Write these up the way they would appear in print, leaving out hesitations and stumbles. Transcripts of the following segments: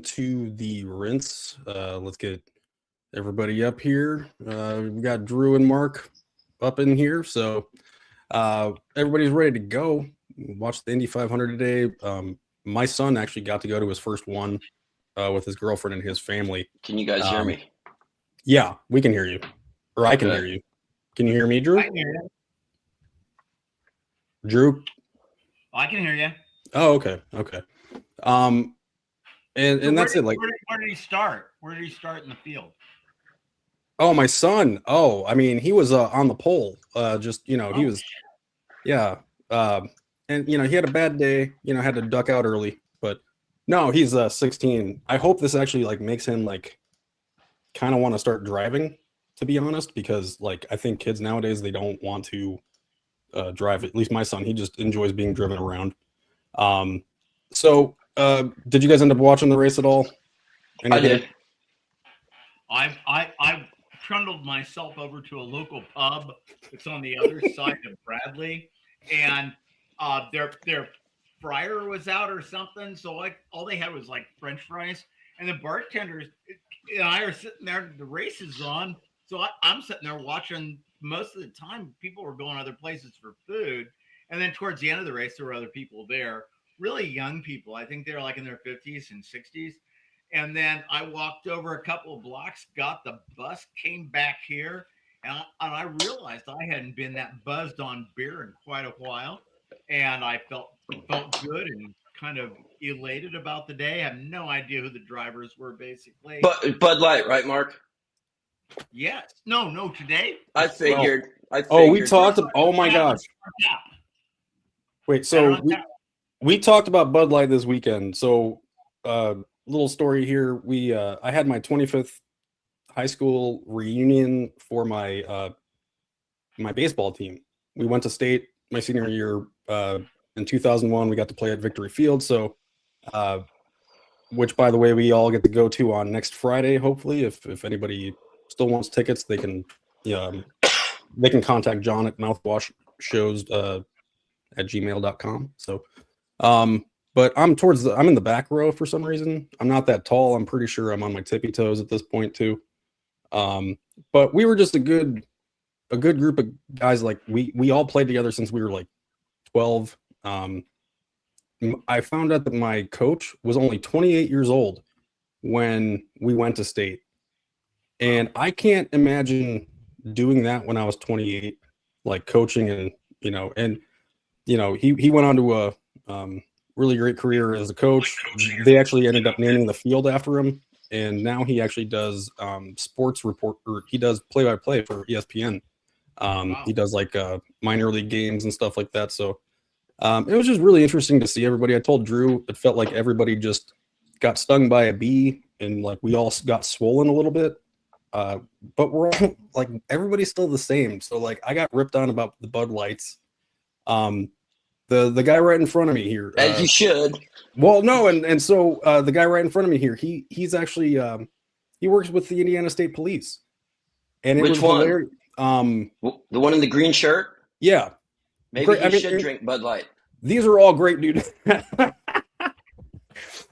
to the rinse. Let's get everybody up here. We got Drew and Mark up in here, so everybody's ready to go. Watch the Indy 500 today. My son actually got to go to his first one with his girlfriend and his family. Can you guys hear me? Yeah, we can hear you, or I can hear you. Can you hear me, Drew? I can hear you. Drew? I can hear you. Oh, okay. And that's it. Like, where did he start? Where did he start in the field? Oh, my son. Oh, I mean, he was on the pole. He was, yeah. And he had a bad day. Had to duck out early. But no, he's 16. I hope this actually like makes him like kind of want to start driving. To be honest, because like I think kids nowadays they don't want to drive. At least my son, he just enjoys being driven around. So did you guys end up watching the race at all? I did. I've trundled myself over to a local pub. It's on the other side of Bradley, and their fryer was out or something. So all they had was like French fries, and the bartenders and I are sitting there. The race is on, so I'm sitting there watching. Most of the time, people were going other places for food, and then towards the end of the race, there were other people there. Really young people. I think they're like in their 50s and 60s. And then I walked over a couple of blocks, got the bus, came back here, and I realized I hadn't been that buzzed on beer in quite a while. And I felt good and kind of elated about the day. I have no idea who the drivers were, basically. But Bud Light, right, Mark? Yes. No, today. I figured. Oh, we talked. Oh, my gosh. Wait, so we talked about Bud Light this weekend. So, little story here. I had my 25th high school reunion for my my baseball team. We went to state my senior year in 2001. We got to play at Victory Field. So, which by the way, we all get to go to on next Friday. Hopefully, if anybody still wants tickets, they can contact John at mouthwashshows at gmail.com. So, but I'm in the back row for some reason. I'm not that tall. I'm pretty sure I'm on my tippy toes at this point too. But we were just a good group of guys. Like we all played together since we were like 12. I found out that my coach was only 28 years old when we went to state. And I can't imagine doing that when I was 28, like coaching and he went on to a really great career as a coach. They actually ended up naming the field after him, and now he actually does sports report, or he does play-by-play for ESPN. Wow. He does like minor league games and stuff like that. So it was just really interesting to see everybody. I told Drew it felt like everybody just got stung by a bee, and like we all got swollen a little bit. But we're all like everybody's still the same. So like I got ripped on about the Bud Lights. The guy right in front of me here. As you should. Well, no, and so the guy right in front of me here, he's actually he works with the Indiana State Police. And which one? Hilarious. The one in the green shirt? Yeah. Maybe you should drink Bud Light. These are all great, dude.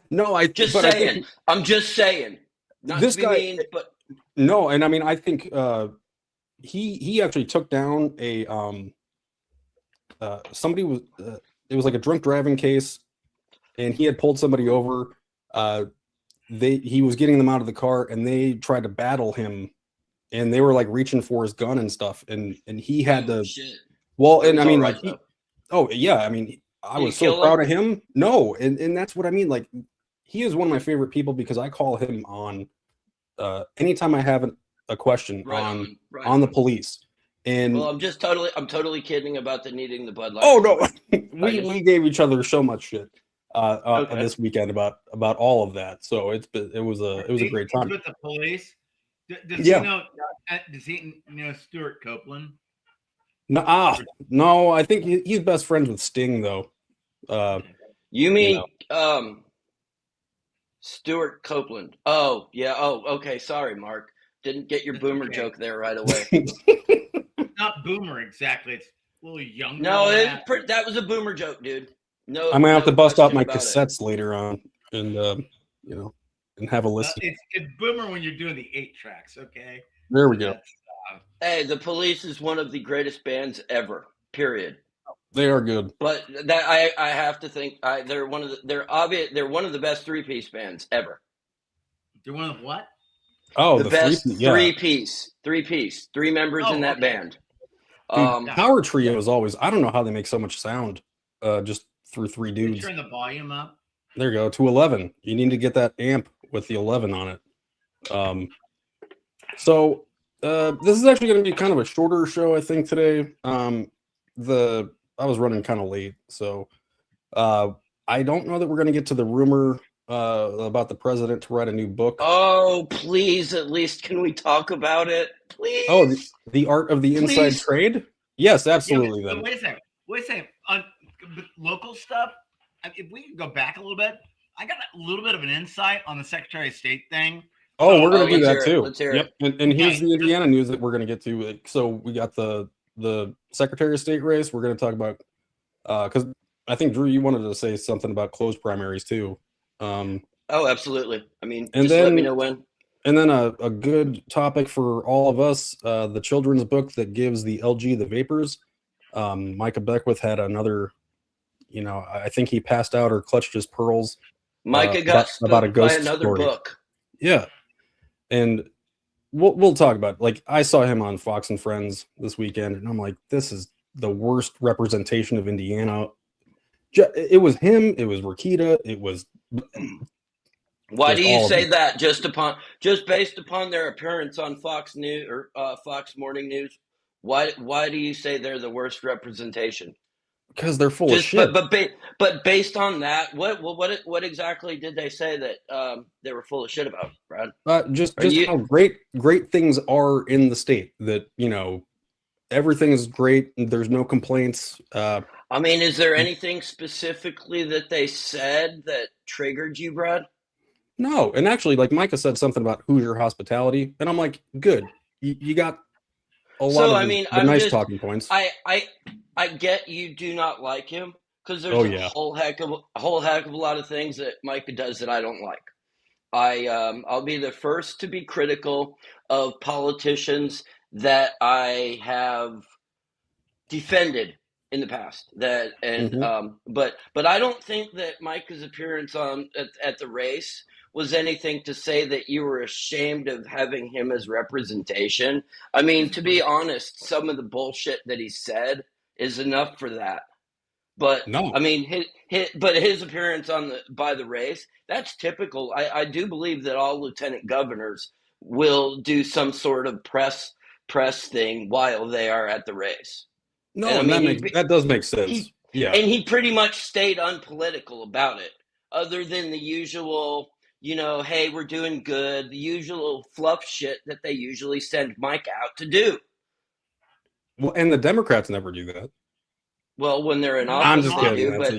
No, I'm just saying. Not this to be guy, mean, but no, and I mean I think he actually took down a somebody was it was like a drunk driving case, and he had pulled somebody over. He was getting them out of the car, and they tried to battle him, and they were like reaching for his gun and stuff, and he had to. Shit. Well, and I mean, like, I mean, I was so proud of him. No, and that's what I mean. Like, he is one of my favorite people because I call him on anytime I have a question on the police. And well, I'm totally kidding about the needing the Bud Light. Oh no, we gave each other so much shit this weekend about all of that. So it was a great time. With the police, does he know Stuart Copeland? No, I think he's best friends with Sting though. You mean Stuart Copeland? Oh yeah. Oh okay. Sorry, Mark. Didn't get your boomer joke there right away. Not boomer exactly. It's a little younger. No, that was a boomer joke, dude. No, I'm gonna have to bust out my cassettes later on, and and have a list. It's boomer when you're doing the 8 tracks. Okay. There we go. Hey, the Police is one of the greatest bands ever. Period. They are good. But that I have to think they're one of the best 3-piece bands ever. They're one of what? Oh, the best three-piece, three-piece, 3 members in that band. Dude, Power Trio is always. I don't know how they make so much sound, just through 3 dudes. Turn the volume up. There you go, to 11. You need to get that amp with the 11 on it. So this is actually going to be kind of a shorter show, I think, today. I was running kind of late, so I don't know that we're going to get to the rumor about the president to write a new book. Oh, please, at least can we talk about it? Please. Oh, the art of the inside Please. trade? Yes, absolutely. Yeah, then. wait a second. On local stuff, if we can go back a little bit, I got a little bit of an insight on the Secretary of State thing. Oh, we're going to do let's that hear it. too. Let's hear Yep. And here's the Indiana news that we're going to get to. So we got the Secretary of State race. We're going to talk about because I think Drew, you wanted to say something about closed primaries too. Oh, absolutely. I mean, and just then, let me know when. And then a good topic for all of us, the children's book that gives the LG the vapors. Micah Beckwith had another, I think he passed out or clutched his pearls. Micah got about a ghost by another story. book. Yeah. And we'll talk about it. Like I saw him on Fox and Friends this weekend, and I'm like, this is the worst representation of Indiana. It was him. It was Rakita. It was. Why do you say that? Just based upon their appearance on Fox News or Fox Morning News? Why do you say they're the worst representation? Because they're full of shit. But based on that, what exactly did they say that they were full of shit about, Brad? Just how great things are in the state. That everything is great. There's no complaints. I mean, is there anything specifically that they said that triggered you, Brad? No, and actually, like Micah said something about Hoosier hospitality, and I'm like, good. You got a lot of nice talking points. I get you do not like him because there's a whole heck of a lot of things that Micah does that I don't like. I'll be the first to be critical of politicians that I have defended in the past. But I don't think that Micah's appearance at the race was anything to say that you were ashamed of having him as representation. I mean, to be honest, some of the bullshit that he said is enough for that. But no. I mean, his appearance by the race, that's typical. I do believe that all lieutenant governors will do some sort of press thing while they are at the race. No, and that does make sense. And he pretty much stayed unpolitical about it, other than the usual, hey, we're doing good, the usual fluff shit that they usually send Mike out to do. Well, and the Democrats never do that. Well, when they're in office, I'm just they kidding. do, but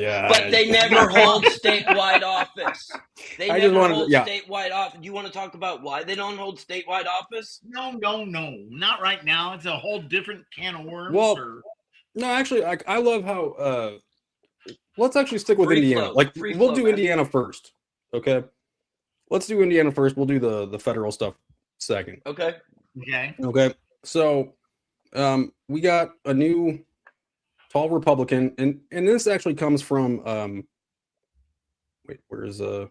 they never hold statewide office. They never hold statewide office. Do you want to talk about why they don't hold statewide office? No, not right now. It's a whole different can of worms. Well, no, actually, I love how. Let's actually stick with Indiana. We'll do Indiana first, okay? Let's do Indiana first. We'll do the federal stuff second. Okay. So, we got a new tall Republican, and this actually comes from wait, where's I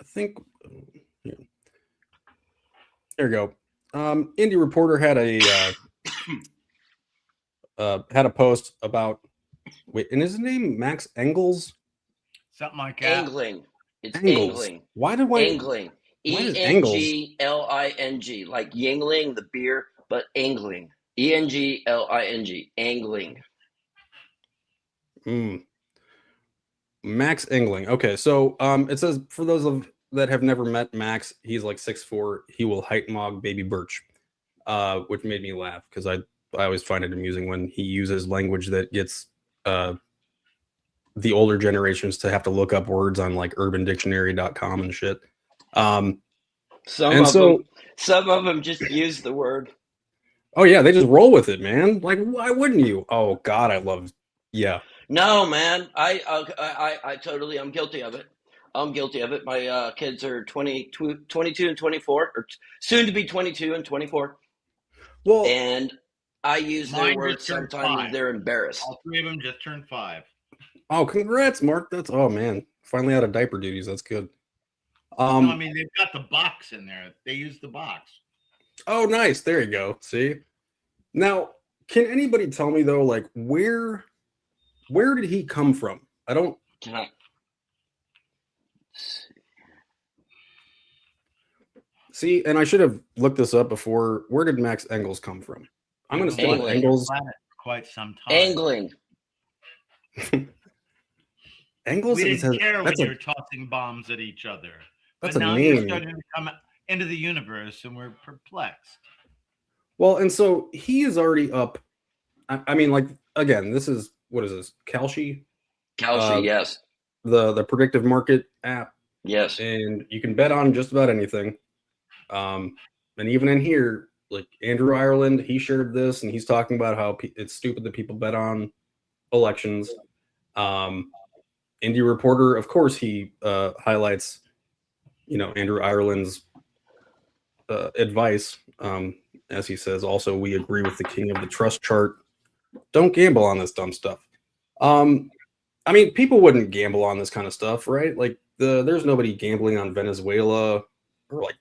think here. There you go. Indie Reporter had a post about and is his name Max Engels? Something like that. Angling. It's Engels. angling. Why do I angling? ENGLING, like Yingling, the beer, but angling. ENGLING, angling. Max Engling. Okay, so it says for those that have never met Max, he's like 6'4". He will height mog Baby Birch, which made me laugh because I always find it amusing when he uses language that gets the older generations to have to look up words on like urbandictionary.com and shit. Some of them just use the word. Oh yeah, they just roll with it, man. Like, why wouldn't you? Oh God, I love. Yeah. No, man, I totally, I'm guilty of it. I'm guilty of it. My kids are 22 and 24, or soon to be 22 and 24. Well, and I use their Mine words just turned sometimes 5. they're embarrassed. All 3 of them just turned 5. oh, congrats, Mark. That's oh man, finally out of diaper duties. That's good. No, I mean they've got the box in there. They use the box. Oh, nice. There you go. See, now can anybody tell me though, like where did he come from? I don't. Can I? See, and I should have looked this up before. Where did Max Engels come from? I'm going to say Angling. Engels. Quite some time. Angling. Engels. We didn't care when that's you were tossing bombs at each other. That's but a now name. you're starting to come into the universe, and we're perplexed. Well, and so he is already up. I mean, like again, this is what is this? Kalshi, Yes. The predictive market app. Yes. And you can bet on just about anything. And even in here, like Andrew Ireland, he shared this, and he's talking about how it's stupid that people bet on elections. Indie Reporter, of course, he highlights, Andrew Ireland's advice. As he says, also, we agree with the king of the trust chart. Don't gamble on this dumb stuff. I mean, people wouldn't gamble on this kind of stuff, right? Like there's nobody gambling on Venezuela or like,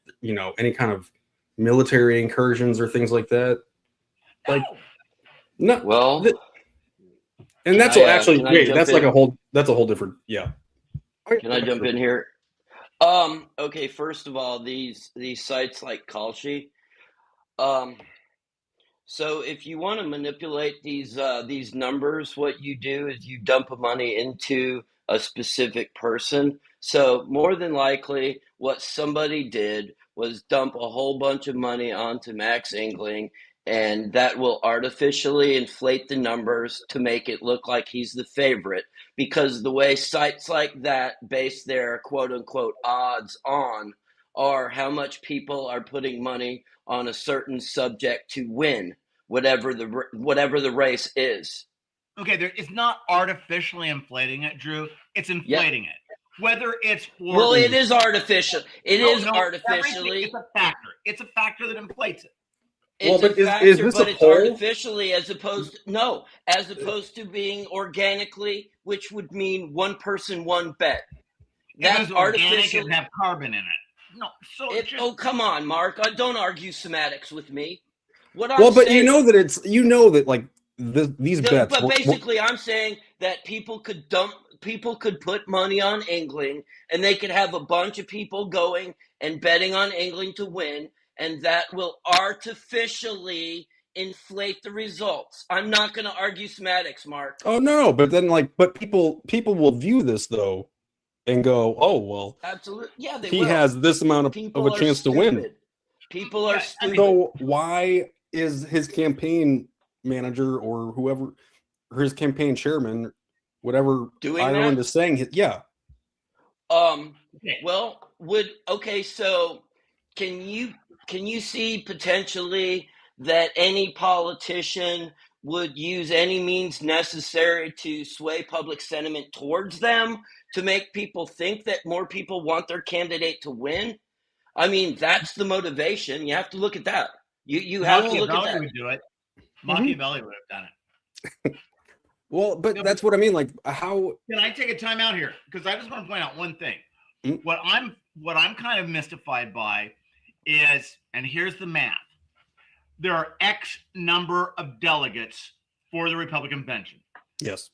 any kind of military incursions or things like that. Like, no. Well, and that's actually wait, that's like that's a whole different. Yeah. Can I jump in here? Okay. First of all, these sites like Kalshi. So if you want to manipulate these numbers, what you do is you dump money into a specific person. So more than likely, what somebody did was dump a whole bunch of money onto Max Engling, and that will artificially inflate the numbers to make it look like he's the favorite, because the way sites like that base their quote-unquote odds on are how much people are putting money on a certain subject to win whatever the race is. Okay, it's not artificially inflating it, Drew. It's inflating it. Whether it's for... Well, it is artificial. It is artificially. It's a factor. It's a factor that inflates it. It's a factor, but it's artificially as opposed to being organically, which would mean one person, one bet. That's artificial. Organic and have carbon in it. No, oh, come on, Mark. Don't argue semantics with me. But you know that like these bets. But basically, I'm saying that people could put money on Engling, and they could have a bunch of people going and betting on Engling to win, and that will artificially inflate the results. I'm not going to argue semantics, Mark. Oh no, but then but people will view this though and go, oh well, absolutely, yeah, he has this amount of a chance to win. People are stupid. So why is his campaign manager or whoever, or his campaign chairman, whatever Ireland is saying, yeah. Well, so can you see potentially that any politician would use any means necessary to sway public sentiment towards them, to make people think that more people want their candidate to win? I mean, that's the motivation. You have to look at that. You have to look at that. Would do it. Machiavelli would have done it. Well, but that's what I mean. Like, how can I take a time out here? Because I just want to point out one thing. What I'm kind of mystified by is, and here's the math. There are X number of delegates for the Republican convention. Yes.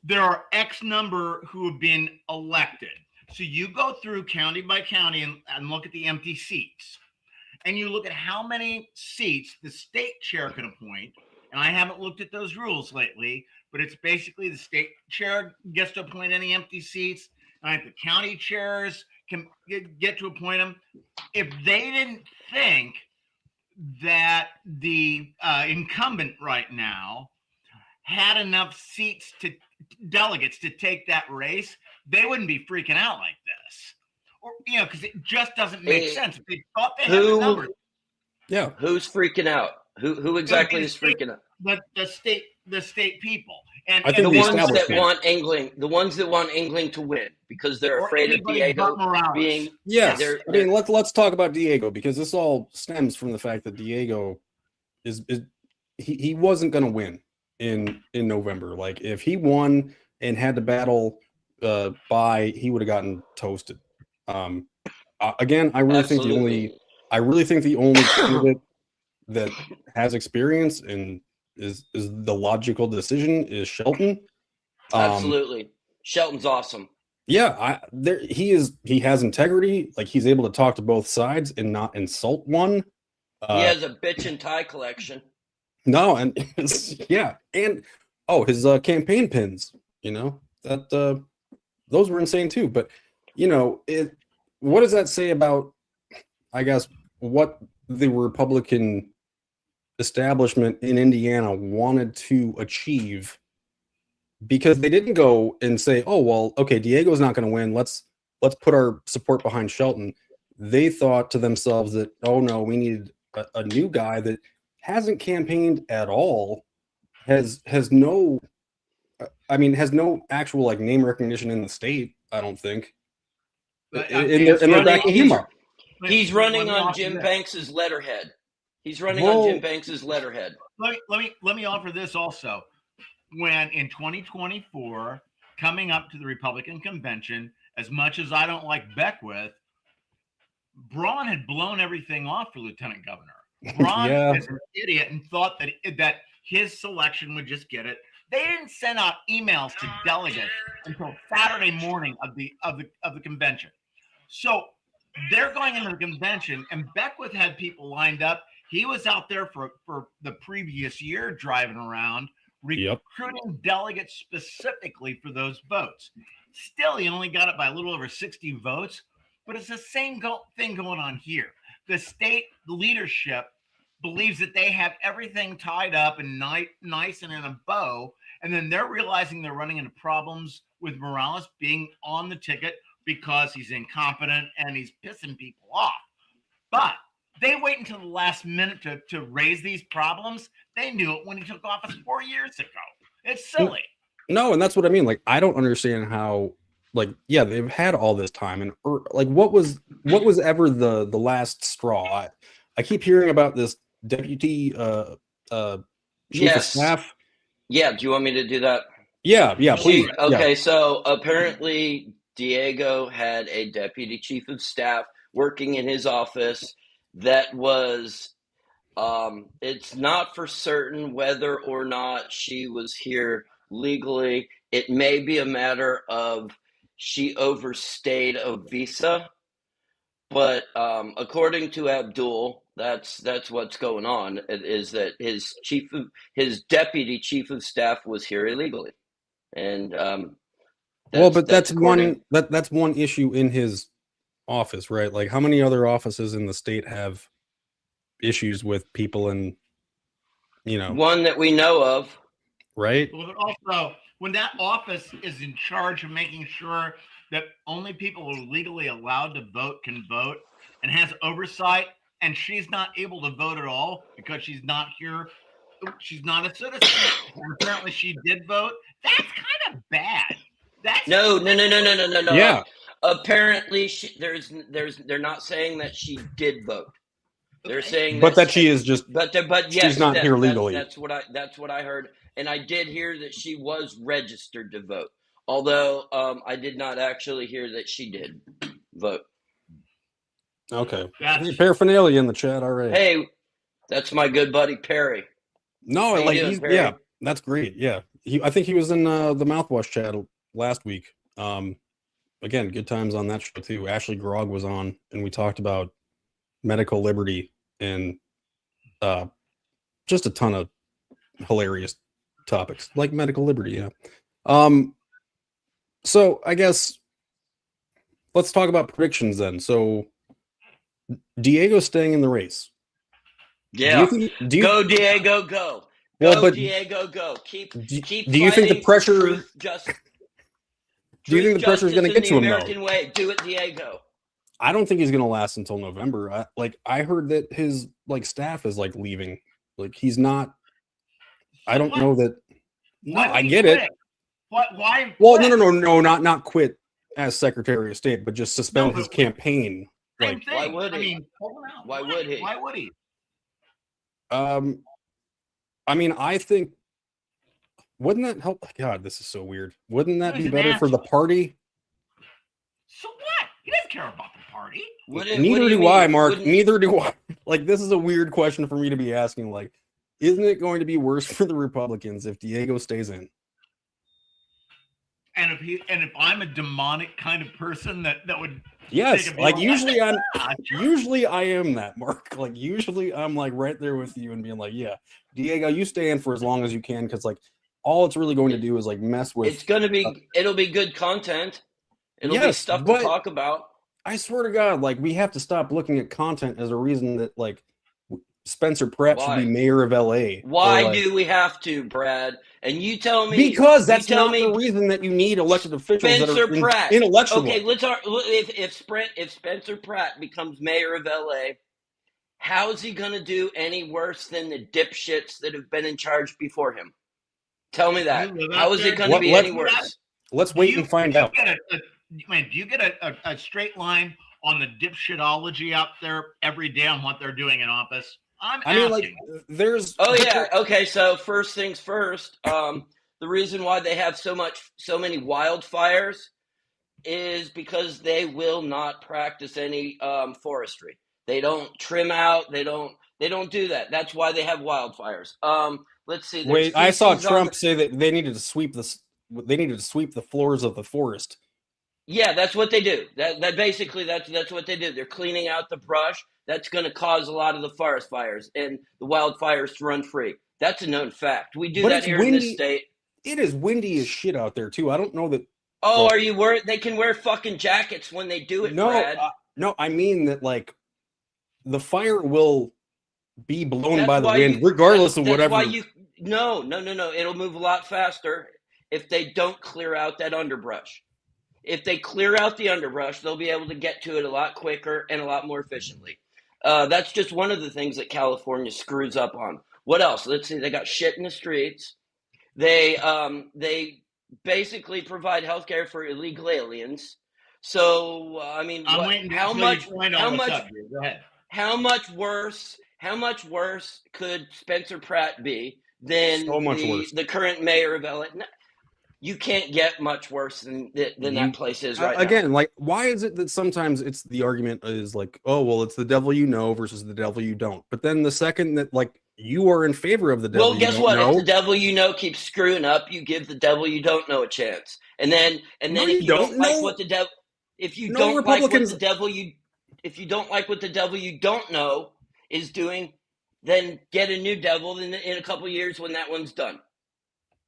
There are X number who have been elected. So you go through county by county and look at the empty seats. And you look at how many seats the state chair can appoint. And I haven't looked at those rules lately, but it's basically the state chair gets to appoint any empty seats. And the county chairs can get to appoint them. If they didn't think that the incumbent right now had enough seats delegates to take that race, they wouldn't be freaking out like this. Or, because it just doesn't make sense. If they thought they had the numbers. Yeah. Who's freaking out? Who exactly is freaking out? the state people, and I think the ones that establishment. want England to win because they're afraid of Diego being. Yes, I mean let's talk about G.G.A.G because this all stems from the fact that Diego is he wasn't going to win in November. Like if he won and had to battle he would have gotten toasted. Again, I really think the only candidate that has experience and is the logical decision is Shelton. Absolutely. Shelton's awesome. Yeah, he has integrity. Like he's able to talk to both sides and not insult one. He has a bitch and tie collection. No, and yeah, and his campaign pins, that those were insane too. But what does that say about, I guess, what the Republican establishment in Indiana wanted to achieve? Because they didn't go and say, oh, well, okay, Diego's not going to win. Let's put our support behind Shelton. They thought to themselves that, oh, no, we need a new guy that hasn't campaigned at all, has no actual like name recognition in the state, I don't think. And they're backing him up. He's running on Jim Banks's letterhead. Let me offer this also. When in 2024, coming up to the Republican convention, as much as I don't like Beckwith, Braun had blown everything off for lieutenant governor. Braun is an idiot and thought that his selection would just get it. They didn't send out emails to delegates until Saturday morning of the convention. So they're going into the convention, and Beckwith had people lined up. He was out there for the previous year driving around, recruiting delegates specifically for votes votes. Still, he only got it by a little over 60 votes, but it's the same thing going on here. The state leadership believes that they have everything tied up and nice and in a bow, and then they're realizing they're running into problems with Morales being on the ticket because he's incompetent and he's pissing people off. But they wait until the last minute to raise these problems. They knew it when he took office 4 years ago. It's silly. No, and that's what I mean. Like, I don't understand how, like, yeah, they've had all this time, and like, what was ever the last straw? I keep hearing about this deputy chief of staff. Yeah, do you want me to do that? Yeah, please. Okay, so apparently Diego had a deputy chief of staff working in his office that was it's not for certain whether or not she was here legally. It may be a matter of she overstayed a visa, but according to Abdul, that's what's going on, is that his deputy chief of staff was here illegally. And that's one issue in his office, right? Like, how many other offices in the state have issues with people in, one that we know of, right? Well, also, when that office is in charge of making sure that only people who are legally allowed to vote can vote and has oversight, and she's not able to vote at all because she's not here, she's not a citizen, and apparently she did vote, that's kind of bad. No. Yeah. Apparently they're not saying that she did vote. They're saying that she is just, but yes, she's not here legally. That's what I heard, and I did hear that she was registered to vote. Although I did not actually hear that she did vote. Okay, paraphernalia in the chat already. Hey, that's my good buddy Perry. No, Perry? That's great. Yeah, I think he was in the mouthwash chat last week. Again, good times on that show too. Ashley Grog was on, and we talked about medical liberty and just a ton of hilarious topics like medical liberty. Yeah. So I guess let's talk about predictions then. So Diego's staying in the race. Yeah. Go Diego, go. Diego, go. Keep. Do you think the pressure? Do you think the pressure is going to get to him American way? Do it, Diego. I don't think he's going to last until November. I heard that his staff is leaving. Like, he's not. I don't know that. No, I get quit? it. Why? Well, no, not quit as Secretary of State, but just suspend his campaign. Like, why would he? I mean, why would he? Why would he? I mean, I think, wouldn't that help? God, this is so weird. Wouldn't that be better for the party? So what? He doesn't care about the party. Neither do I, Mark. Neither do I. Like, this is a weird question for me to be asking. Like, isn't it going to be worse for the Republicans if Diego stays in? And if I'm a demonic kind of person that would like usually I am that, Mark. Like usually I'm like right there with you and being like, yeah, Diego, you stay in for as long as you can, because like all it's really going to do is like mess with. It'll be good content. It'll be stuff to talk about. I swear to God, like we have to stop looking at content as a reason that like Spencer Pratt should be mayor of LA. Why do we have to, Brad? And you tell me, because that's not the reason that you need elected officials Spencer that are Pratt. intellectual. Okay, if Spencer Pratt becomes mayor of LA, how is he going to do any worse than the dipshits that have been in charge before him? Tell me that. How is it going to be any worse? Let's wait and find out. Do you get a straight line on the dipshitology out there every day on what they're doing in office? I mean, like, there's. Oh yeah. Okay. So first things first. The reason why they have so many wildfires is because they will not practice any forestry. They don't trim out. They don't do that. That's why they have wildfires. Let's see. Wait, I saw Trump say that they needed to sweep the floors of the forest. Yeah, that's what they do. That basically that's what they do. They're cleaning out the brush. That's going to cause a lot of the forest fires and the wildfires to run free. That's a known fact. We do that here in this state. It is windy as shit out there too. I don't know that. Oh, are you worried? They can wear fucking jackets when they do it, Brad. No, I mean that like the fire will be blown by the wind, regardless of whatever. That's why no. It'll move a lot faster if they don't clear out that underbrush. If they clear out the underbrush, they'll be able to get to it a lot quicker and a lot more efficiently. That's just one of the things that California screws up on. What else? Let's see. They got shit in the streets. They basically provide health care for illegal aliens. So I mean, how much worse could Spencer Pratt be than the current mayor of LA? You can't get much worse than that place is right now. Again, like, why is it that sometimes it's the argument is like, oh, well, it's the devil you know versus the devil you don't. But then the second that like you are in favor of the devil, guess what? If the devil you know keeps screwing up, you give the devil you don't know a chance. And then if you don't like what the devil, if you don't like what the devil you don't know is doing, then get a new devil in a couple of years when that one's done.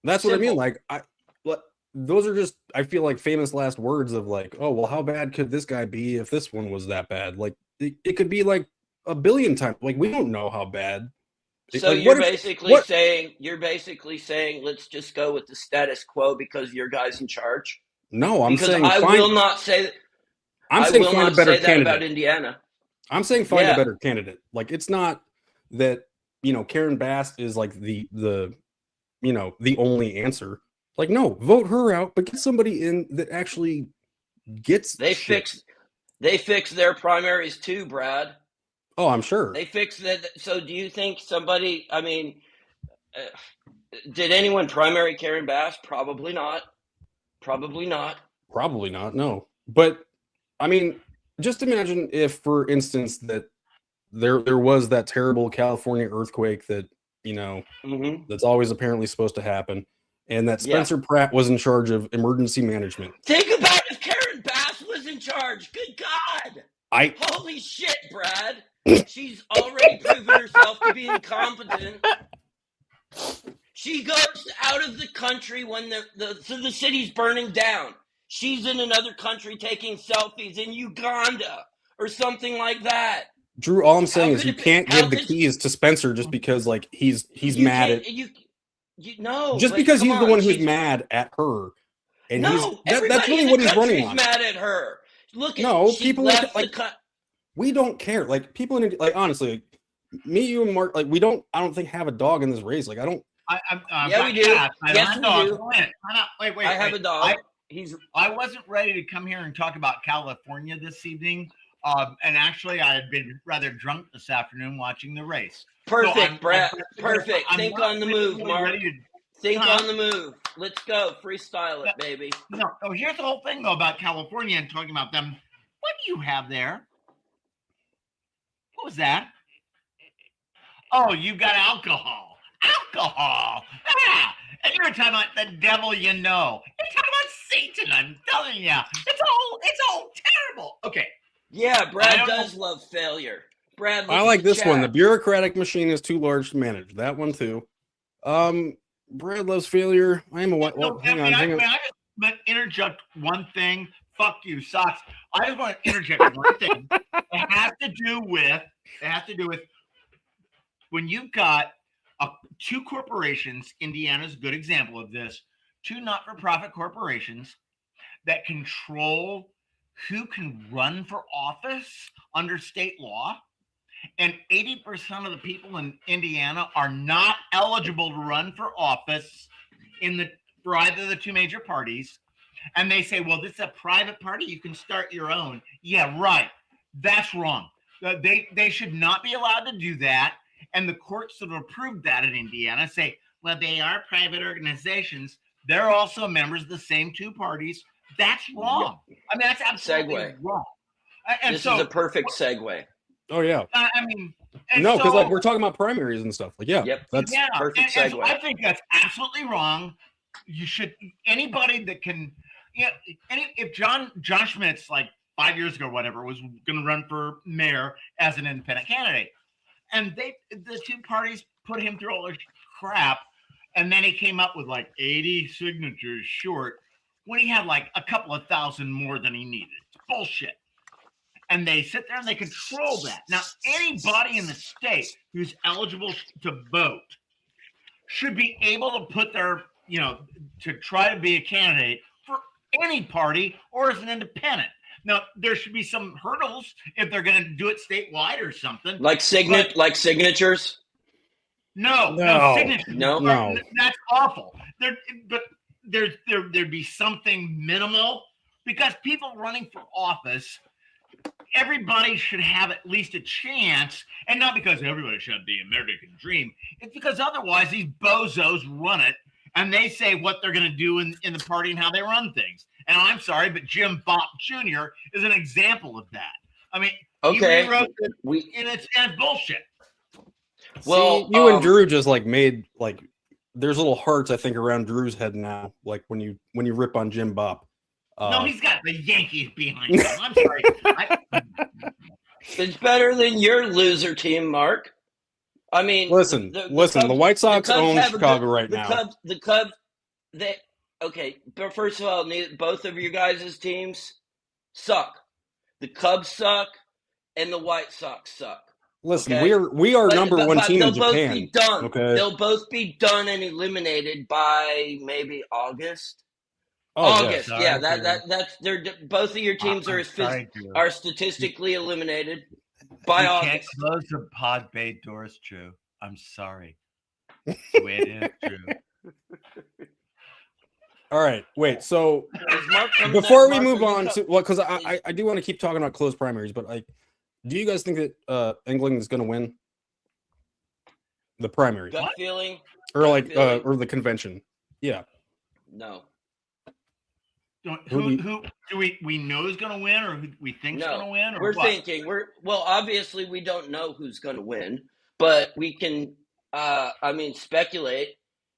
That's what I mean. Like those are just, I feel like, famous last words of like, oh, well, how bad could this guy be if this one was that bad? Like it could be like a billion times. Like we don't know how bad. So like, you're basically saying let's just go with the status quo because your guy's in charge. No, I'm saying I will not say that. I'm saying find a better candidate about Indiana. I'm saying find a better candidate. Like it's not that Karen Bass is like the only answer. Like, no, vote her out, but get somebody in that actually gets. They fix their primaries too, Brad. Oh, I'm sure they fix that. So, do you think somebody? I mean, did anyone primary Karen Bass? Probably not. No, but I mean, just imagine if, for instance, that there was that terrible California earthquake that that's always apparently supposed to happen. And that Spencer Pratt was in charge of emergency management. Think about if Karen Bass was in charge. Good God. Holy shit, Brad. She's already proven herself to be incompetent. She goes out of the country when the city's burning down. She's in another country taking selfies in Uganda or something like that. Drew, all I'm saying is you can't give the keys to Spencer just because like he's mad at just because he's the one who's mad at her, and that's really what he's running on. Mad at her. Look, people we don't care. Like people in like honestly, like, me, you, and Mark, like I don't think have a dog in this race. Like I Yeah, we do. Yes, we do. Wait. I have a dog. I wasn't ready to come here and talk about California this evening. And actually, I had been rather drunk this afternoon watching the race. Perfect, Brad. Perfect. Think on the move, Mark. Think on the move. Let's go. Freestyle it, baby. No, here's the whole thing, though, about California and talking about them. What do you have there? What was that? Oh, you've got alcohol. Alcohol. Ah! And you're talking about the devil you know. You're talking about Satan, I'm telling you. It's all terrible. Okay. Yeah, Brad does love failure. Brad, I like this one. The bureaucratic machine is too large to manage. That one too. Brad loves failure. I am a white. Well, hang on. I just interject one thing. Fuck you, socks. I just want to interject one thing. It has to do with when you've got two corporations. Indiana's a good example of this. Two not-for-profit corporations that control who can run for office under state law. And 80% of the people in Indiana are not eligible to run for office for either of the two major parties. And they say, well, this is a private party. You can start your own. Yeah, right. That's wrong. They should not be allowed to do that. And the courts that have approved that in Indiana say, well, they are private organizations. They're also members of the same two parties. That's wrong. I mean, that's absolutely wrong. And this is a perfect segue. Oh, yeah. I mean, no, because we're talking about primaries and stuff. Like, yeah, that's perfect segue. I think that's absolutely wrong. You should, anybody that can, if John Schmidt's like 5 years ago, whatever, was going to run for mayor as an independent candidate, and the two parties put him through all this crap, and then he came up with like 80 signatures short when he had like a couple of thousand more than he needed. It's bullshit. And they sit there and they control that. Now, anybody in the state who's eligible to vote should be able to put their, to try to be a candidate for any party or as an independent. Now, there should be some hurdles if they're going to do it statewide or something. Like signatures? No signatures. No. That's awful. There'd be something minimal, because people running for office, everybody should have at least a chance, and not because everybody should have the American dream. It's because otherwise these bozos run it, and they say what they're going to do in the party and how they run things. And I'm sorry, but Jim Bopp Jr. is an example of that. I mean, he rewrote it, and it's bullshit. Well, you and Drew just made there's little hearts, I think, around Drew's head now. Like when you rip on Jim Bopp. No, he's got the Yankees behind him. I'm sorry. It's better than your loser team, Mark. I mean, listen. The White Sox own Chicago right now. The Cubs, okay. But first of all, both of your guys' teams suck. The Cubs suck, and the White Sox suck. Listen, okay? we are number one team in Japan. Both be done. Okay, they'll both be done and eliminated by by August. Yes. Yeah, that's both of your teams are statistically eliminated by August. Can't close the pod bay doors, Drew. I'm sorry. The way it is, Drew. All right, wait. So before we move on to because I do want to keep talking about closed primaries, but do you guys think that England is going to win the primary? Gut feeling, or or the convention? Yeah. No. Who do we know is going to win, or who we think is going to win? Or we're thinking obviously we don't know who's going to win, but we can. Speculate.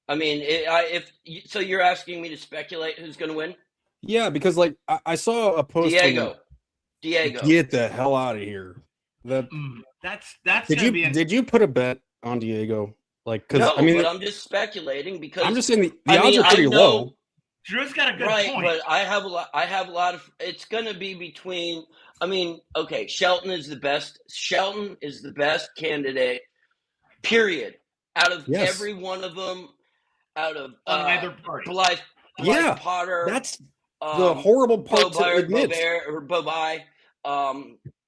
I mean, so you're asking me to speculate who's going to win? Yeah, because I saw a post. Diego, get the hell out of here. That's Did you put a bet on Diego? But I'm just speculating because I'm just saying the odds are pretty low. Drew's got a good point. But I have a lot of. It's going to be between. I mean, okay, Shelton is the best. Shelton is the best candidate. Period. Out of every one of them, out of either party. Blythe Potter. That's the horrible part to admit.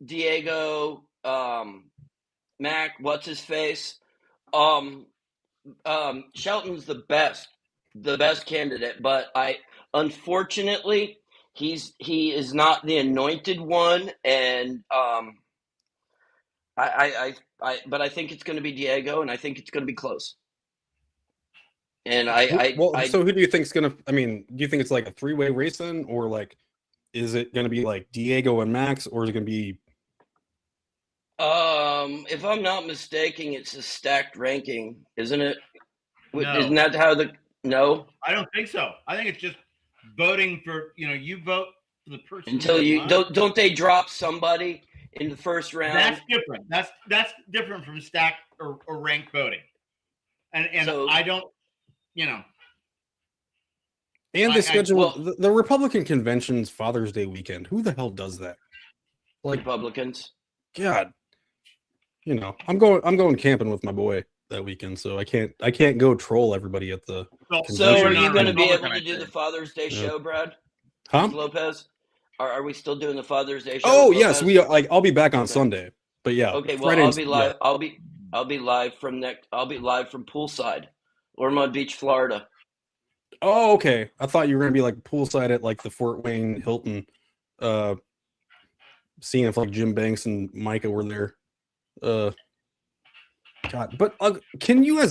Diego, Mac, what's his face? Shelton's the best candidate, but unfortunately he is not the anointed one, and but I think it's going to be Diego, and I think it's going to be close. And so who do you think's gonna? I mean, do you think it's like a three-way race then, or like, is it gonna be like Diego and Max, or is it gonna be? If I'm not mistaken, it's a stacked ranking, isn't it? No. Isn't that how No? I don't think so. I think it's just voting for, you vote for the person until you don't they drop somebody in the first round. That's different. That's different from stacked or ranked voting. And so, I don't, And the schedule, the Republican convention's Father's Day weekend. Who the hell does that? Like Republicans. God. I'm going camping with my boy that weekend, so I can't go troll everybody at the convention. So are you going to be able to do the Father's Day show, Brad? Huh? Lopez? Are we still doing the Father's Day show? Oh, yes, I'll be back on Sunday. But yeah. Okay, well, I'll be live. Yeah. I'll be live from poolside, Ormond Beach, Florida. Oh, okay. I thought you were going to be like poolside at like the Fort Wayne Hilton, seeing if like Jim Banks and Micah were there. God, but can you,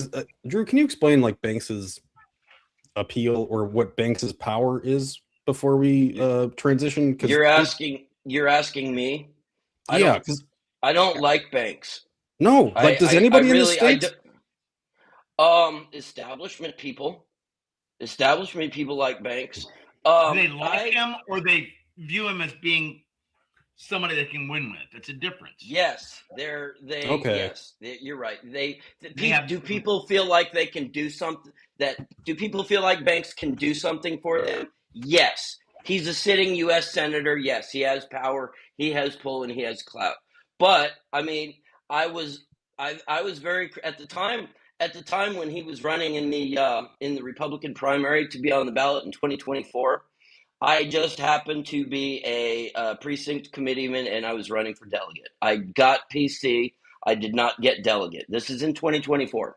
Drew, can you explain like Banks's appeal or what Banks's power is before we transition? Because you're asking me. I don't like Banks. No, like does anybody in the States? Establishment people like Banks. Do they like him, or they view him as being somebody that can win with? It's a difference. Yes, yes, you're right. Do people feel like they can do something? Do people feel like Banks can do something for them? Yes. He's a sitting U.S. senator. Yes, he has power. He has pull, and he has clout. But I mean, I was very at the time when he was running in the Republican primary to be on the ballot in 2024. I just happened to be a precinct committeeman, and I was running for delegate. I got PC. I did not get delegate. This is in 2024.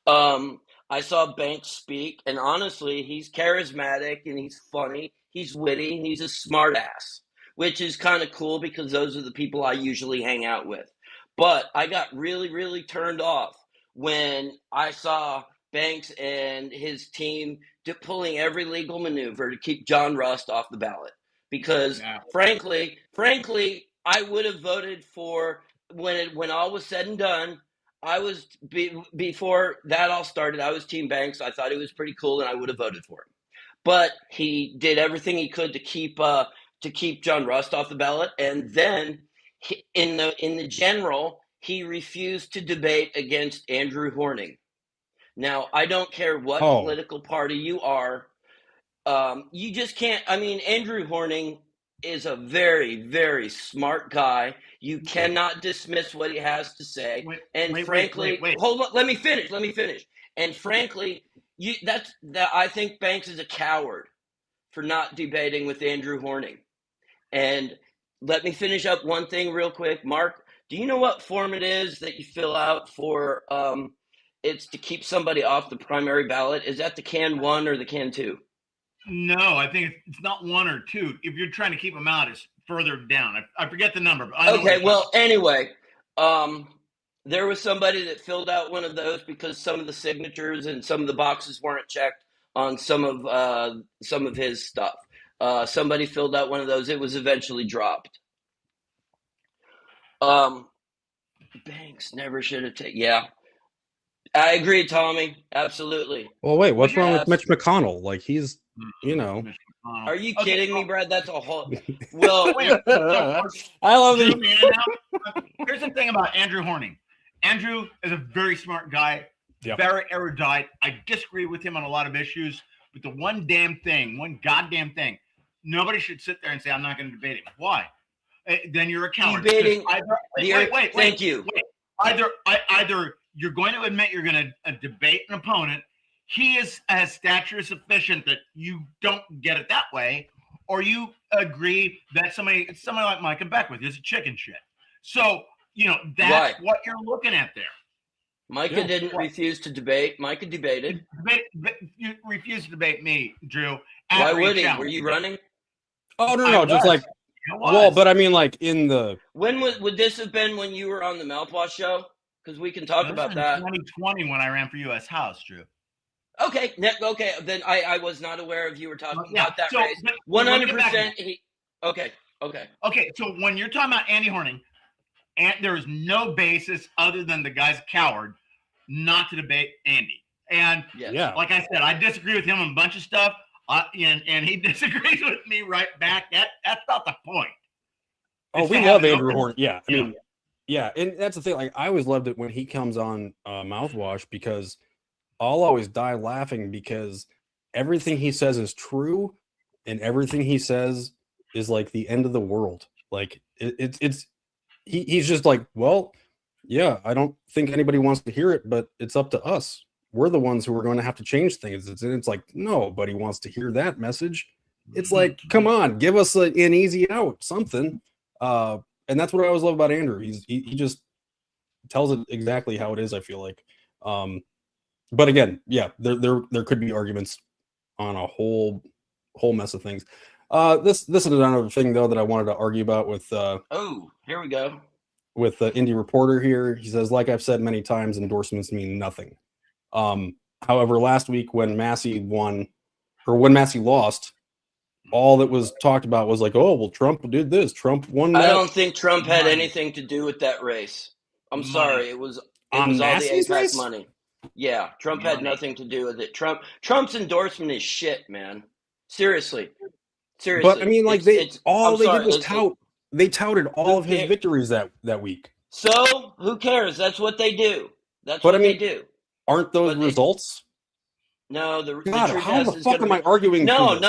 I saw Banks speak, and honestly, he's charismatic, and he's funny. He's witty, and he's a smart ass, which is kind of cool because those are the people I usually hang out with. But I got really, really turned off when I saw Banks and his team pulling every legal maneuver to keep John Rust off the ballot. Because frankly, I would have voted for, when all was said and done, before that all started, I was Team Banks. I thought he was pretty cool, and I would have voted for him. But he did everything he could to keep John Rust off the ballot, and then in the general, he refused to debate against Andrew Horning. Now, I don't care what political party you are, you just can't. I mean, Andrew Horning is a very, very smart guy. You cannot dismiss what he has to say. Frankly, hold on, let me finish. And frankly, I think Banks is a coward for not debating with Andrew Horning. And let me finish up one thing real quick. Mark, do you know what form it is that you fill out for it's to keep somebody off the primary ballot? Is that the can 1 or the can 2? No, I think it's not 1 or 2. If you're trying to keep them out, it's further down. I forget the number. But anyway, there was somebody that filled out one of those because some of the signatures and some of the boxes weren't checked on some of his stuff. Somebody filled out one of those. It was eventually dropped. Banks never should have taken. Yeah. I agree, Tommy. Absolutely. Well, wait, what's wrong with Mitch McConnell? Like, he's, Are you kidding me, Brad? That's a whole. Well, I love it. Here's the thing about Andrew Horning. Andrew is a very smart guy, very erudite. I disagree with him on a lot of issues, but the one goddamn thing, nobody should sit there and say, I'm not going to debate him. Why? Then you're a coward. Debating. Wait. Thank you. Either you're going to admit you're going to debate an opponent. He has stature sufficient that you don't get it that way, or you agree that somebody like Micah Beckwith is a chicken shit. So, that's what you're looking at there. Micah didn't refuse to debate. Micah debated. You refused to debate me, Drew. Why would he? Were you running? Oh no, just like well, but I mean, like in the when would this have been when you were on the Mouthwash show? Because we can talk about that. 2020 when I ran for U.S. House, Drew. Okay, then I was not aware of you were talking about that race. 100%. Okay. So when you're talking about Andy Horning, and there is no basis other than the guy's a coward not to debate Andy. And like I said, I disagree with him on a bunch of stuff, and he disagrees with me right back. That's not the point. Oh, we love Andrew Horn. Yeah, I mean, yeah, and that's the thing. Like, I always loved it when he comes on Mouthwash because I'll always die laughing because everything he says is true, and everything he says is like the end of the world. Like he's just like, well, yeah, I don't think anybody wants to hear it, but it's up to us. We're the ones who are going to have to change things. It's like nobody wants to hear that message. It's like, come on, give us an easy out, something. And that's what I always love about Andrew. He just tells it exactly how it is. I feel like, but again, yeah, there could be arguments on a whole mess of things. This is another thing though that I wanted to argue about with. Here we go. With the Indie Reporter here, he says, like I've said many times, endorsements mean nothing. However, last week when Massey won, or when Massey lost, all that was talked about was like, oh, well, Trump did this. Trump won that. I don't think Trump had anything to do with that race. I'm sorry. It was all the AIPAC money. Yeah, Trump had nothing to do with it. Trump's endorsement is shit, man. Seriously. But I mean, like they did was tout. They touted all of his victories that week. So who cares? That's what they do. That's what they do. Aren't those results? No, how the fuck am I arguing? No,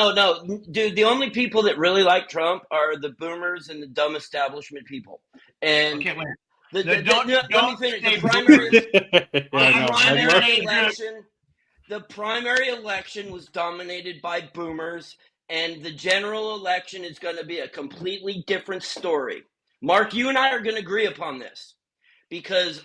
dude. The only people that really like Trump are the boomers and the dumb establishment people. And let me finish. The primary election was dominated by boomers. And the general election is going to be a completely different story. Mark, you and I are going to agree upon this because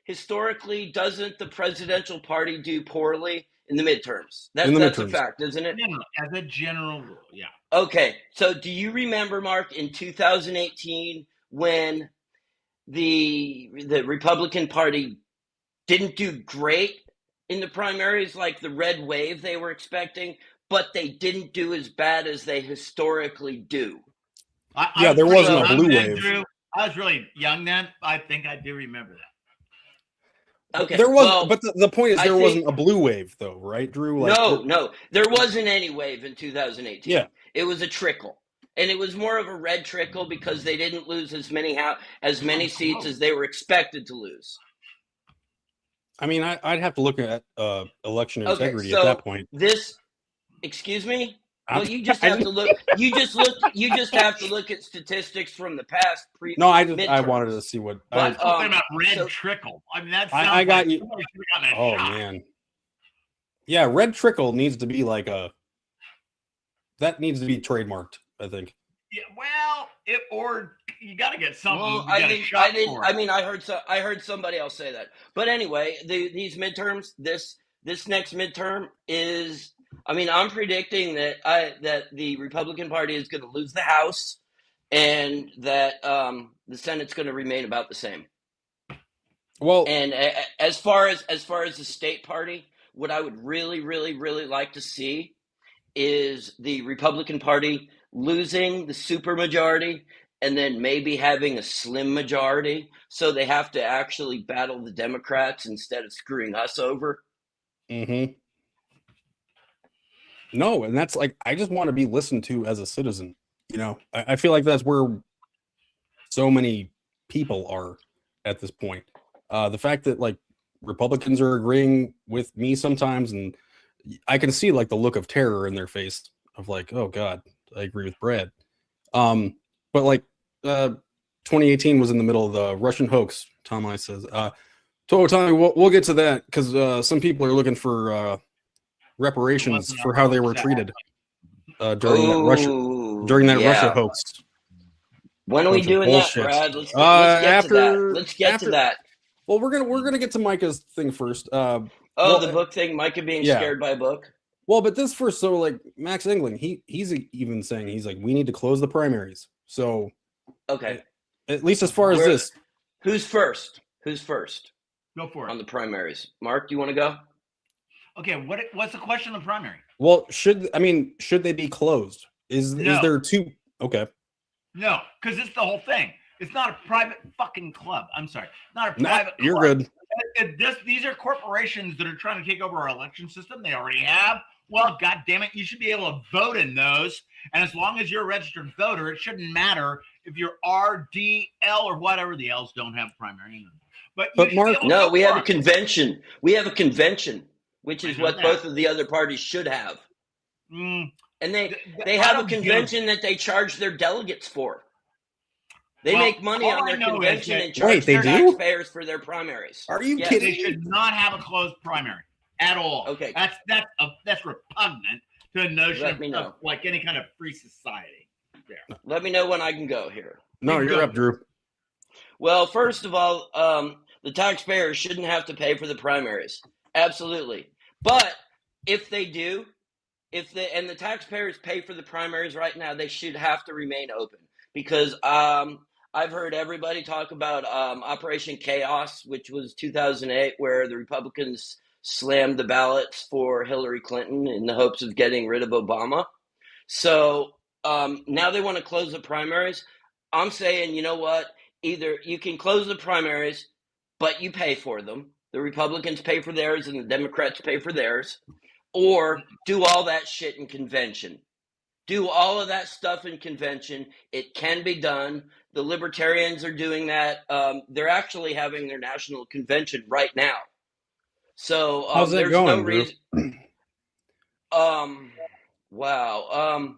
historically, doesn't the presidential party do poorly in the midterms? That's a fact, isn't it? As a general rule, yeah. Okay, so do you remember, Mark, in 2018 when the Republican Party didn't do great in the primaries, like the red wave they were expecting? But they didn't do as bad as they historically do. There wasn't a blue wave. Drew, I was really young then. I think I do remember that. Okay, there was, but the point is there wasn't a blue wave, though, right, Drew? Like, no, there wasn't any wave in 2018. Yeah, it was a trickle, and it was more of a red trickle because they didn't lose as many seats as they were expected to lose. I mean, I'd have to look at election integrity at that point. Excuse me? Well, you just have to look. You just have to look at statistics from the past. I wanted to see what. But talking about red trickle. I mean, that sounds I got like you. Oh man, yeah, red trickle needs to be like that needs to be trademarked. I think. Yeah, well, or you got to get something. Well, I heard somebody else say that. But anyway, these midterms, this next midterm is. I mean, I'm predicting that the Republican Party is going to lose the House, and that the Senate's going to remain about the same. Well, and as far as the state party, what I would really, really, really like to see is the Republican Party losing the supermajority and then maybe having a slim majority, so they have to actually battle the Democrats instead of screwing us over. Mm-hmm. No, and that's like, I just want to be listened to as a citizen. You know, I feel like that's where so many people are at this point. The fact that like Republicans are agreeing with me sometimes, and I can see like the look of terror in their face of like, oh God, I agree with Brad. But like 2018 was in the middle of the Russian hoax. Tom I says, Tommy, we'll get to that because some people are looking for reparations for how they were treated during that Russia hoax. When are we doing that, Brad? Let's get to that. Let's get to that. Well, we're gonna get to Micah's thing first. The book thing, Micah being scared by a book. Well, but this first, so like Max England, he's even saying he's like, we need to close the primaries. So okay, at least as far as this, who's first? Go for it on the primaries. Mark, do you want to go? Okay, what's the question of the primary? Well, should they be closed? Is there two? Okay. No, because it's the whole thing. It's not a private fucking club. I'm sorry, not a private. You're club. good. These are corporations that are trying to take over our election system. They already have. Well, God damn it, you should be able to vote in those. And as long as you're a registered voter, it shouldn't matter if you're RDL or whatever. The L's don't have primary in them. But Mark, no, we have a convention. We have a convention, which is what both of the other parties should have. And they have a convention that they charge their delegates for. They make money on their convention and charge their taxpayers for their primaries. Are you kidding? They should not have a closed primary at all. Okay, that's repugnant to the notion of like any kind of free society. Yeah. Let me know when I can go here. No, you're up, Drew. Well, first of all, the taxpayers shouldn't have to pay for the primaries. Absolutely. But if they do, and the taxpayers pay for the primaries right now, they should have to remain open. Because I've heard everybody talk about Operation Chaos, which was 2008, where the Republicans slammed the ballots for Hillary Clinton in the hopes of getting rid of Obama. So now they want to close the primaries. I'm saying, you know what? Either you can close the primaries, but you pay for them. The Republicans pay for theirs and the Democrats pay for theirs. Or do all that shit in convention. Do all of that stuff in convention. It can be done. The Libertarians are doing that. They're actually having their national convention right now. So how's that there's going, no reason. Wow.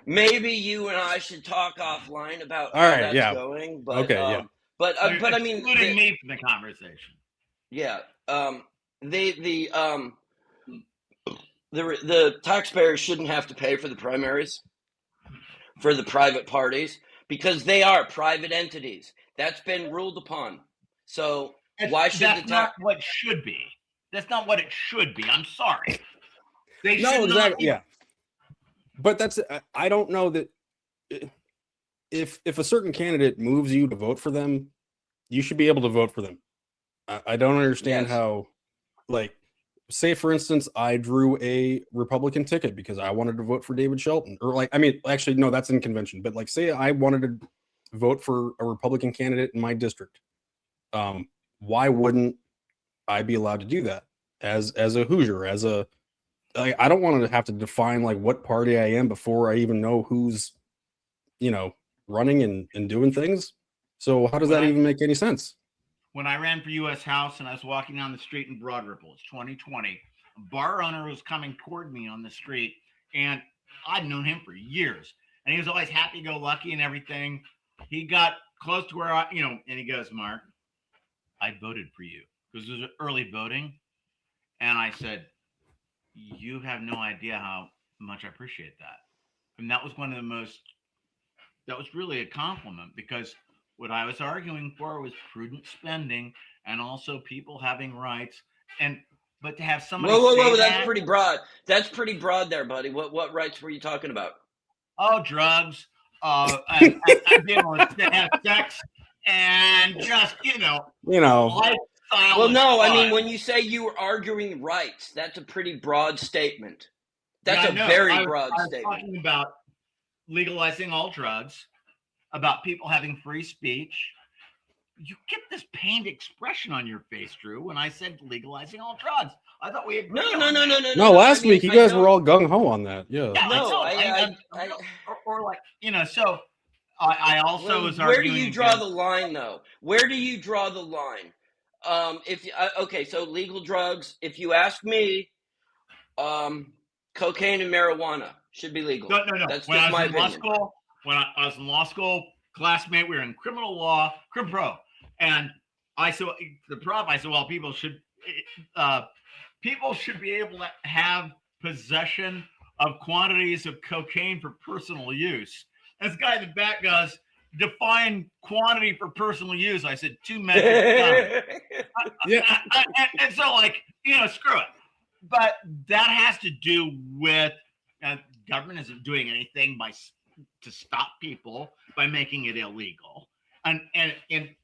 Maybe you and I should talk offline about how that's going. But okay, but I mean, including me from the conversation. Yeah. The taxpayers shouldn't have to pay for the primaries for the private parties because they are private entities. That's been ruled upon. So why should that's not what should be? That's not what it should be. I'm sorry. They should exactly. Yeah. But I don't know that if a certain candidate moves you to vote for them, you should be able to vote for them. I don't understand how, like, say for instance, I drew a Republican ticket because I wanted to vote for David Shelton, or like, I mean, actually, no, that's in convention. But like, say I wanted to vote for a Republican candidate in my district. Why wouldn't I be allowed to do that as a Hoosier, I don't want to have to define like what party I am before I even know who's, running and doing things. So how does that even make any sense? When I ran for U.S. House and I was walking down the street in Broad Ripple, it's 2020, a bar owner was coming toward me on the street, and I'd known him for years, and he was always happy-go-lucky and everything. He got close to where and he goes, "Mark, I voted for you," because it was early voting, and I said, "You have no idea how much I appreciate that." And that was that was really a compliment, because what I was arguing for was prudent spending and also people having rights. But to have somebody whoa, that's pretty broad. That's pretty broad there, buddy. What rights were you talking about? Oh, drugs. I'm dealing with have sex and just lifestyle. Well, no, I mean, when you say you were arguing rights, that's a pretty broad statement. That's a very broad statement. I was talking about legalizing all drugs, about people having free speech. You get this pained expression on your face, Drew, when I said legalizing all drugs. I thought we agreed. No. Last week you guys were all gung ho on that. Yeah. So I also was arguing. Where do you draw the line, though? Where do you draw the line? So legal drugs. If you ask me, cocaine and marijuana should be legal. No. That's when just my opinion. When I was in law school, classmate, we were in criminal law, crim pro, and I said, well, people should be able to have possession of quantities of cocaine for personal use. And this guy in the back goes, define quantity for personal use. I said 2 metric tons. Yeah. And so, like, screw it. But that has to do with government isn't doing anything to stop people by making it illegal. And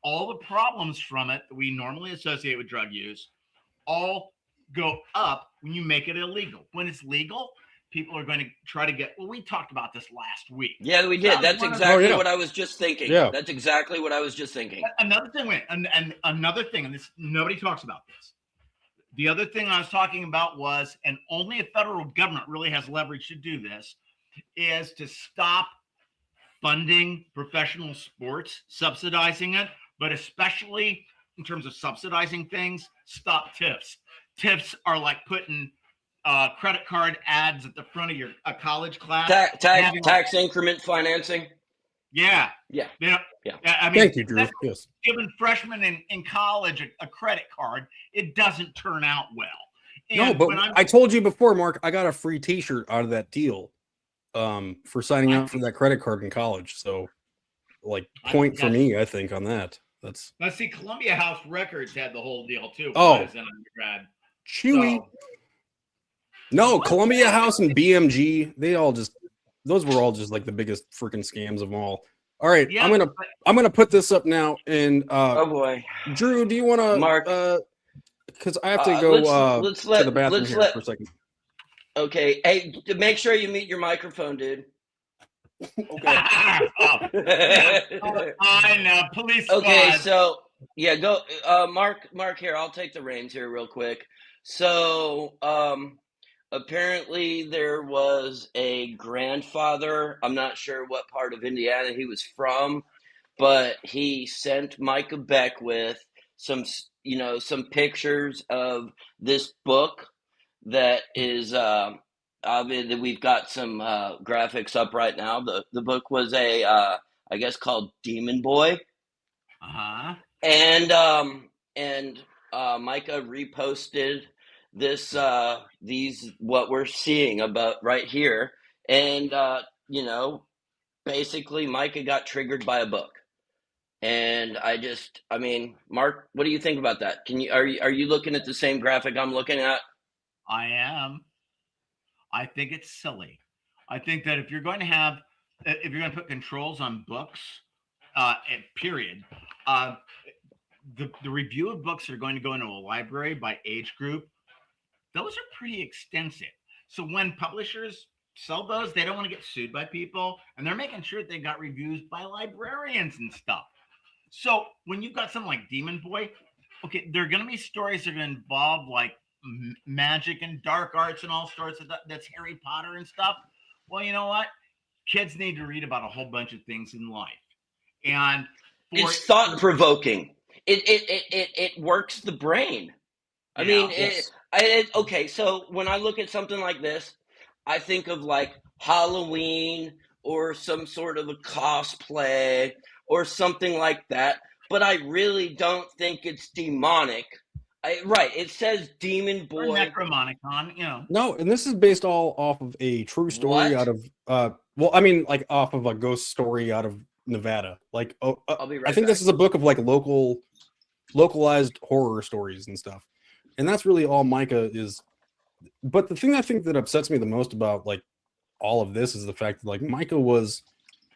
all the problems from it that we normally associate with drug use all go up when you make it illegal. When it's legal, people are going to try to get, we talked about this last week. Yeah, we did. That's exactly what I was just thinking. Yeah. That's exactly what I was just thinking. Another thing, and another thing, and this, nobody talks about this. The other thing I was talking about was, and only a federal government really has leverage to do this, is to stop funding professional sports, subsidizing it, but especially in terms of subsidizing things, stop tips. Tips are like putting credit card ads at the front of a college class. Tax increment financing. Yeah. Yeah. Yeah. I mean, Thank you, Drew. Yes. Giving freshmen in college a credit card, it doesn't turn out well. And no, but I told you before, Mark, I got a free T-shirt out of that deal for signing up for that credit card in college. So, like, point for me, I think, on that. Let's see. Columbia House Records had the whole deal too. Oh, as an undergrad. Chewy. So, no, Columbia House and BMG, those were all just like the biggest freaking scams of them all. All right, yeah, I'm gonna put this up now, and oh boy, Drew, do you want to, Mark? Because I have to go to the bathroom here for a second. Okay, hey, make sure you mute your microphone, dude. Okay. I know, police squad. Okay, so yeah, go, Mark here. I'll take the reins here real quick. So, apparently there was a grandfather. I'm not sure what part of Indiana he was from, but he sent Micah Beckwith some pictures of this book that is, obviously we've got some graphics up right now. The book was I guess called Demon Boy. Uh-huh. And Micah reposted this what we're seeing about right here, and basically Micah got triggered by a book, and I mean, Mark, what do you think about that? Are you looking at the same graphic I'm looking at? I am. I think it's silly. I think that if you're going to put controls on books, period, the review of books that are going to go into a library by age group, those are pretty extensive. So when publishers sell those, they don't want to get sued by people, and they're making sure they got reviews by librarians and stuff. So when you've got something like Demon Boy, okay, there are going to be stories that are going to involve like magic and dark arts and all sorts of that's Harry Potter and stuff. Well, you know what? Kids need to read about a whole bunch of things in life, and it's thought provoking. It works the brain. I mean, yes. Okay, so when I look at something like this, I think of like Halloween or some sort of a cosplay or something like that, but I really don't think it's demonic. Right, it says Demon Boy. Or Necromonicon, you know. No, and this is based all off of a true story out of, like off of a ghost story out of Nevada. Like, I'll be right I think back. this is a book of like localized horror stories and stuff. And that's really all Micah is. But the thing I think that upsets me the most about like all of this is the fact that like Micah was,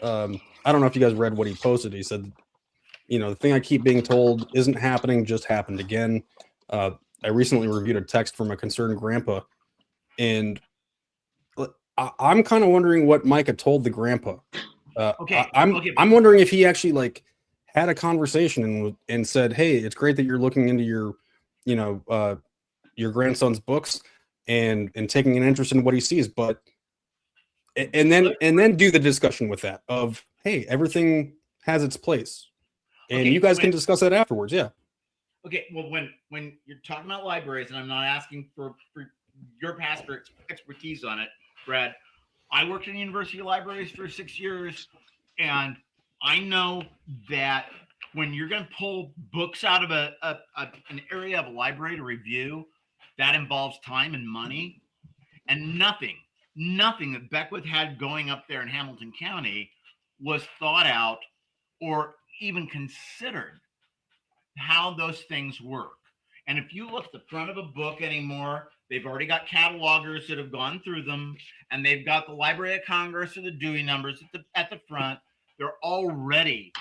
I don't know if you guys read what he posted. He said, the thing I keep being told isn't happening, just happened again. I recently reviewed a text from a concerned grandpa, and I'm kind of wondering what Micah told the grandpa. I'm wondering if he actually like had a conversation and said, "Hey, it's great that you're looking into your grandson's books and taking an interest in what he sees, but and then do the discussion with that of, hey, everything has its place, and you guys can discuss that afterwards." Yeah. Okay, well, when you're talking about libraries, and I'm not asking for your past expertise on it, Brad, I worked in university libraries for 6 years, and I know that when you're going to pull books out of an area of a library to review, that involves time and money, and nothing that Beckwith had going up there in Hamilton County was thought out or even considered how those things work. And if you look at the front of a book anymore, they've already got catalogers that have gone through them, and they've got the Library of Congress or the Dewey numbers at the front. They're already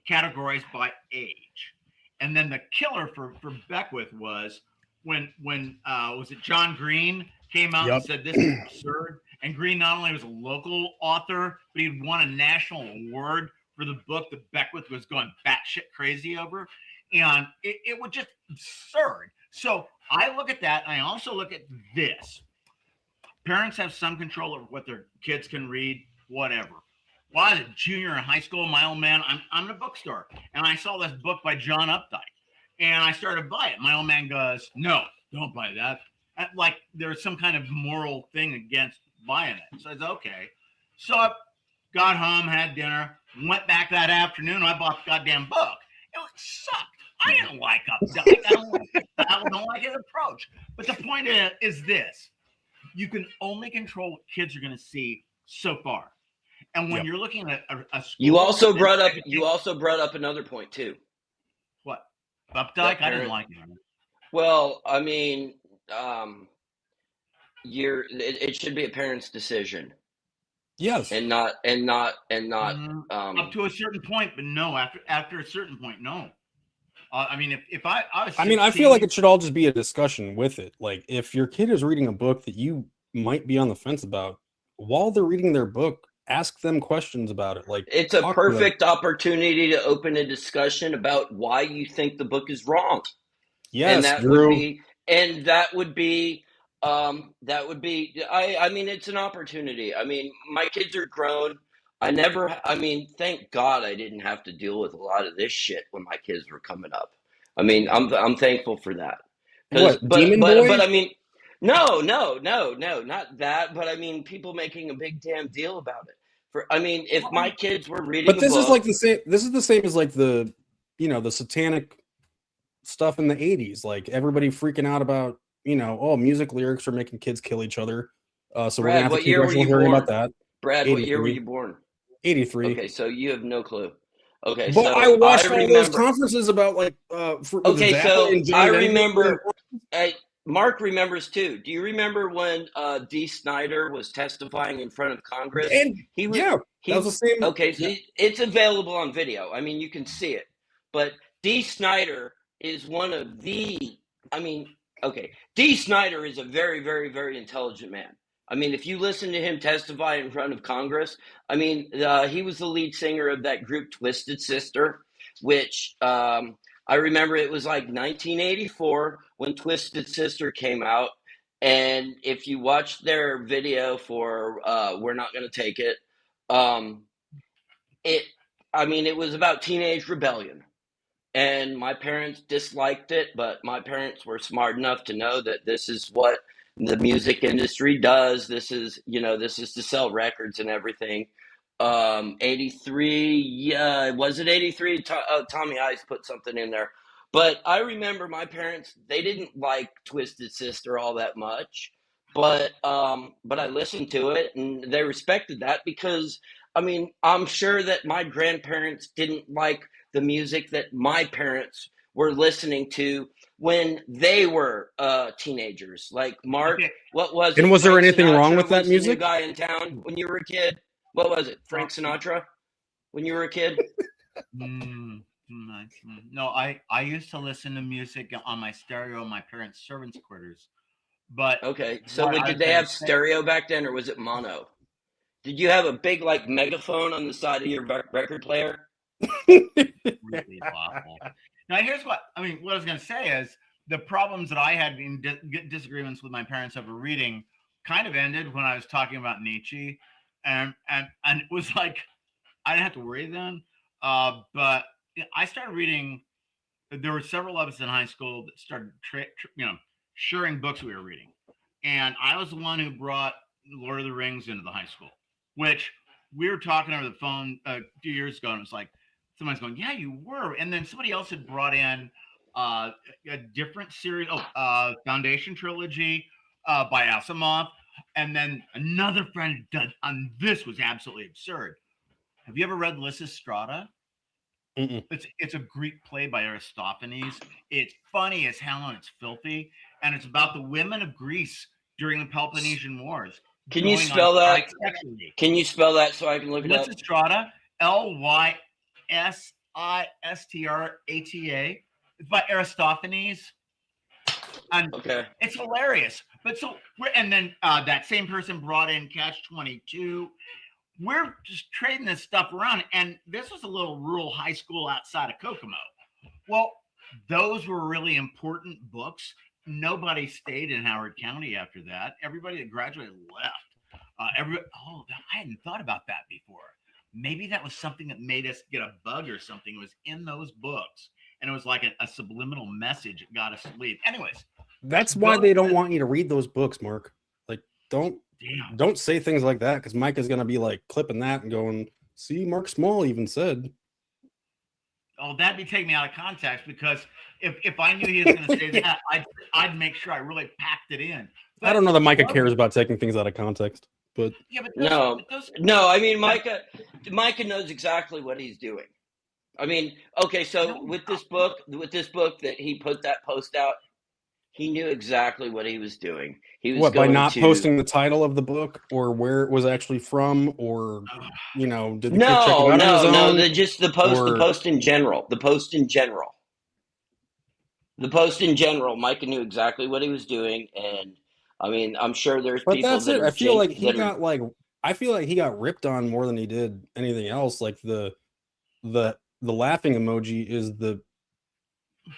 categorized by age. And then the killer for Beckwith was when was it John Green came out and said this is absurd. And Green not only was a local author, but he'd won a national award for the book that Beckwith was going batshit crazy over. And it was just absurd. So I look at that. And I also look at this. Parents have some control over what their kids can read, whatever. Well, I was a junior in high school. My old man, I'm in a bookstore, and I saw this book by John Updike, and I started to buy it. My old man goes, "No, don't buy that." Like there's some kind of moral thing against buying it. So I said, "Okay." So I got home, had dinner, went back that afternoon. I bought the goddamn book. It sucked. I didn't like Updike. I don't like his approach. But the point is this: you can only control what kids are going to see so far. And when you're looking at a school, you also brought up another point too. What? Updike? I didn't like it. Well, I mean, it should be a parent's decision. Yes. And not up to a certain point, but no, after a certain point, no. I mean, if I was 16, I feel like it should all just be a discussion with it. Like if your kid is reading a book that you might be on the fence about, while they're reading their book, ask them questions about it. Like it's a perfect opportunity to open a discussion about why you think the book is wrong. Yes, and that Drew. would be I mean, it's an opportunity. I mean, my kids are grown. Thank God I didn't have to deal with a lot of this shit when my kids were coming up. I mean, I'm thankful for that. What, Demon Boy? But I mean, no, not that. But I mean, people making a big damn deal about it. If my kids were reading, but this is like the same. This is the same as like the satanic stuff in the 80s. Like everybody freaking out about music lyrics are making kids kill each other. So Brad, we're gonna have what to year were you hearing born? about that. Brad, what year were you born? 83. Okay, so you have no clue. Okay, but so I watched all those conferences about like. Okay, so I remember. Mark remembers too. Do you remember when Dee Snider was testifying in front of Congress? And that was the same. Okay, so it's available on video. I mean, you can see it. But Dee Snider is one of the. Dee Snider is a very, very, very intelligent man. I mean, if you listen to him testify in front of Congress, I mean, he was the lead singer of that group Twisted Sister, which I remember it was like 1984 when Twisted Sister came out. And if you watch their video for We're Not Gonna Take It, it was about teenage rebellion. And my parents disliked it, but my parents were smart enough to know that this is what the music industry does. This is to sell records and everything. 83, yeah, was it 83? Tommy Ice put something in there. But I remember my parents, they didn't like Twisted Sister all that much. But I listened to it and they respected that because, I mean, I'm sure that my grandparents didn't like the music that my parents were listening to when they were teenagers. Like Mark, what was it? And was there Frank anything Sinatra wrong with that was the music? new guy in town when you were a kid. What was it? Frank Sinatra when you were a kid? No, I used to listen to music on my stereo in my parents' servants' quarters. But okay, so did they have stereo back then, or was it mono? Did you have a big like megaphone on the side of your record player? Really awful. Now, here's what I was going to say is the problems that I had in disagreements with my parents over reading kind of ended when I was talking about Nietzsche, and it was like I didn't have to worry then. But I started reading. There were several of us in high school that started, sharing books we were reading, and I was the one who brought Lord of the Rings into the high school, which we were talking over the phone a few years ago, and it was like somebody's going, "Yeah, you were," and then somebody else had brought in a different series, Foundation trilogy by Asimov, and then another friend did, and this was absolutely absurd. Have you ever read Lysistrata? Mm-mm. It's a Greek play by Aristophanes. It's funny as hell and it's filthy, and it's about the women of Greece during the Peloponnesian Wars Can you going on spell that? strike sexually. Can you spell that so I can look it up? Lysistrata, Lysistrata. It's by Aristophanes, and Okay. it's hilarious. But and then that same person brought in Catch-22. We're just trading this stuff around, and this was a little rural high school outside of Kokomo. Well, those were really important books. Nobody stayed in Howard County after that. Everybody that graduated left. I hadn't thought about that before. Maybe that was something that made us get a bug or something. It was in those books, and it was like a subliminal message that got us to leave. Anyways, that's why they don't want you to read those books, Mark. Like, don't say things like that, because Mike is going to be like clipping that and going, see, Mark Small even said. Oh, that'd be taking me out of context, because if I knew he was going to say that, I'd make sure I really packed it in. But I don't know that Micah cares about taking things out of context, but yeah, but no. I mean, Micah knows exactly what he's doing. I mean, okay, so with this book that he put that post out, he knew exactly what he was doing. He was by not posting the title of the book or where it was actually from, or did the kid check it out on his own? No, just the post in general. The post in general. Micah knew exactly what he was doing, and I mean, I'm sure there's people that's that it. I feel like he got ripped on more than he did anything else. Like the laughing emoji is the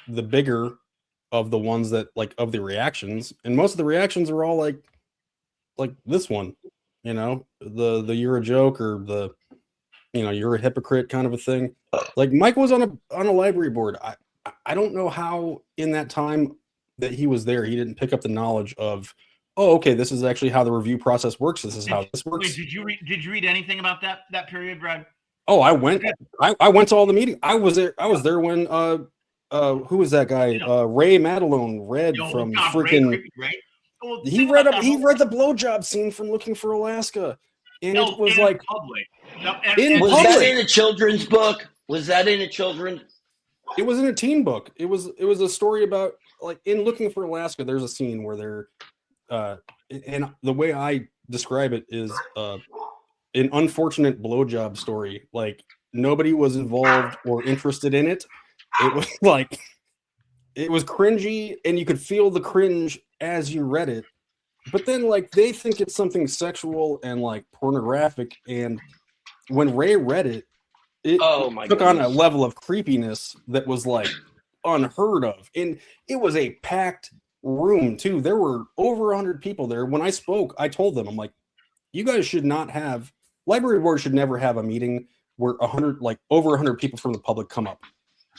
bigger of the ones that, like, of the reactions, and most of the reactions are all like this one, the you're a joke, or the you're a hypocrite kind of a thing. Like, Mike was on a library board. I don't know how in that time that he was there he didn't pick up the knowledge of, oh, okay, this is actually how the review process works. This is how this works. Wait, did you read anything about that period, Brad? Oh, I went to all the meetings. I was there when who was that guy? Ray Madelone read from freaking. Well, he read the blowjob scene from Looking for Alaska, and it was like public. Was that in a children's book? Was that in a children's? It was in a teen book. It was a story about, like, in Looking for Alaska. There's a scene where they're, and the way I describe it is an unfortunate blowjob story. Like, nobody was involved or interested in it. It was like, it was cringy, and you could feel the cringe as you read it. But then, like, they think it's something sexual and, like, pornographic. And when Ray read it, it took on a level of creepiness that was, like, unheard of. And it was a packed room, too. There were over 100 people there. When I spoke, I told them, I'm like, you guys should not have, library board should never have a meeting where over 100 people from the public come up.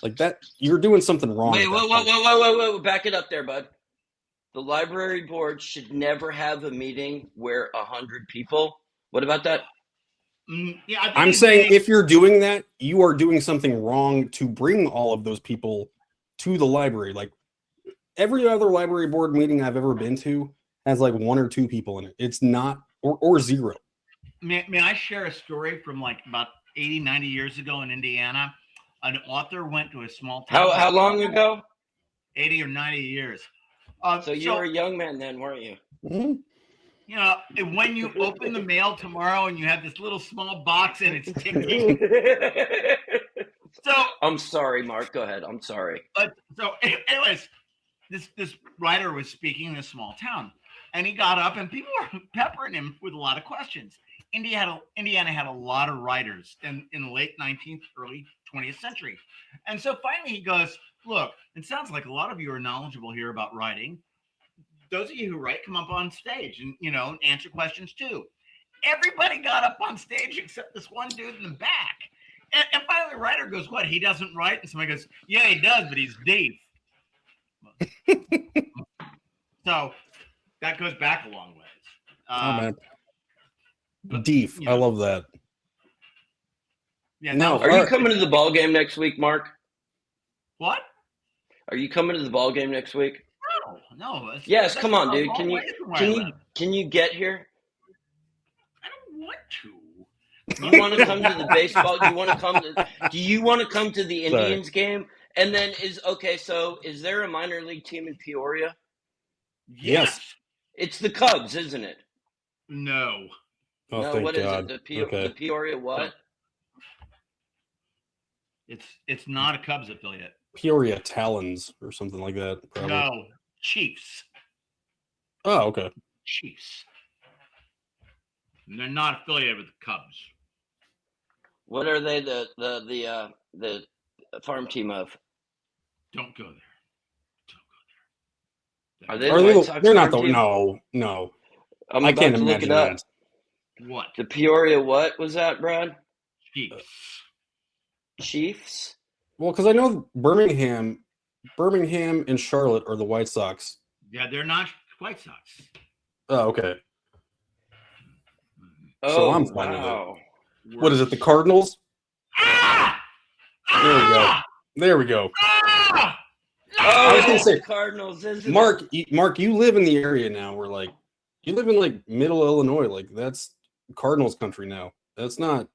Like that, you're doing something wrong. Wait, back it up there, bud. The library board should never have a meeting where 100 people. What about that? Yeah, I'm saying if you're doing that, you are doing something wrong to bring all of those people to the library. Like, every other library board meeting I've ever been to has like 1 or 2 people in it. It's not, or 0. May I share a story from like about 80, 90 years ago in Indiana? An author went to a small town. How long ago? 80 or 90 years. So you were a young man then, weren't you? Mm-hmm. When you open the mail tomorrow and you have this little small box and it's ticking. So I'm sorry, Mark. Go ahead. I'm sorry. Anyways, this writer was speaking in a small town, and he got up and people were peppering him with a lot of questions. Indiana had a lot of writers in the late 19th, early 20th century. And so finally he goes, look, it sounds like a lot of you are knowledgeable here about writing. Those of you who write, come up on stage and answer questions too. Everybody got up on stage except this one dude in the back. And finally the writer goes, what, he doesn't write? And somebody goes, yeah, he does, but he's deaf. So that goes back a long ways. Oh, man. Deef. I love that. Yeah. No. Are you coming to the ball game next week, Mark? What? Are you coming to the ball game next week? No. Yes, come on, dude. Can you get here? I don't want to. You want to come to the baseball? Do you want to come to the Indians game? And then so is there a minor league team in Peoria? Yes. It's the Cubs, isn't it? No. Oh, no, thank what God. is it? The Peoria what? It's not a Cubs affiliate. Peoria Talons or something like that. Probably. No, Chiefs. Oh, okay. Chiefs. And they're not affiliated with the Cubs. What are they? The farm team of? Don't go there. Are they the White Sox? They're not the team? No. I can't imagine that. What? The Peoria what was that, Brad? Chiefs? Well, because I know Birmingham and Charlotte are the White Sox. Yeah, they're not White Sox. Oh, okay. Oh, so I'm fine with it. What is it, the Cardinals? There we go. I was gonna say Cardinals, isn't Mark, you live in the area now where you live in middle Illinois. That's Cardinals country now. That's not,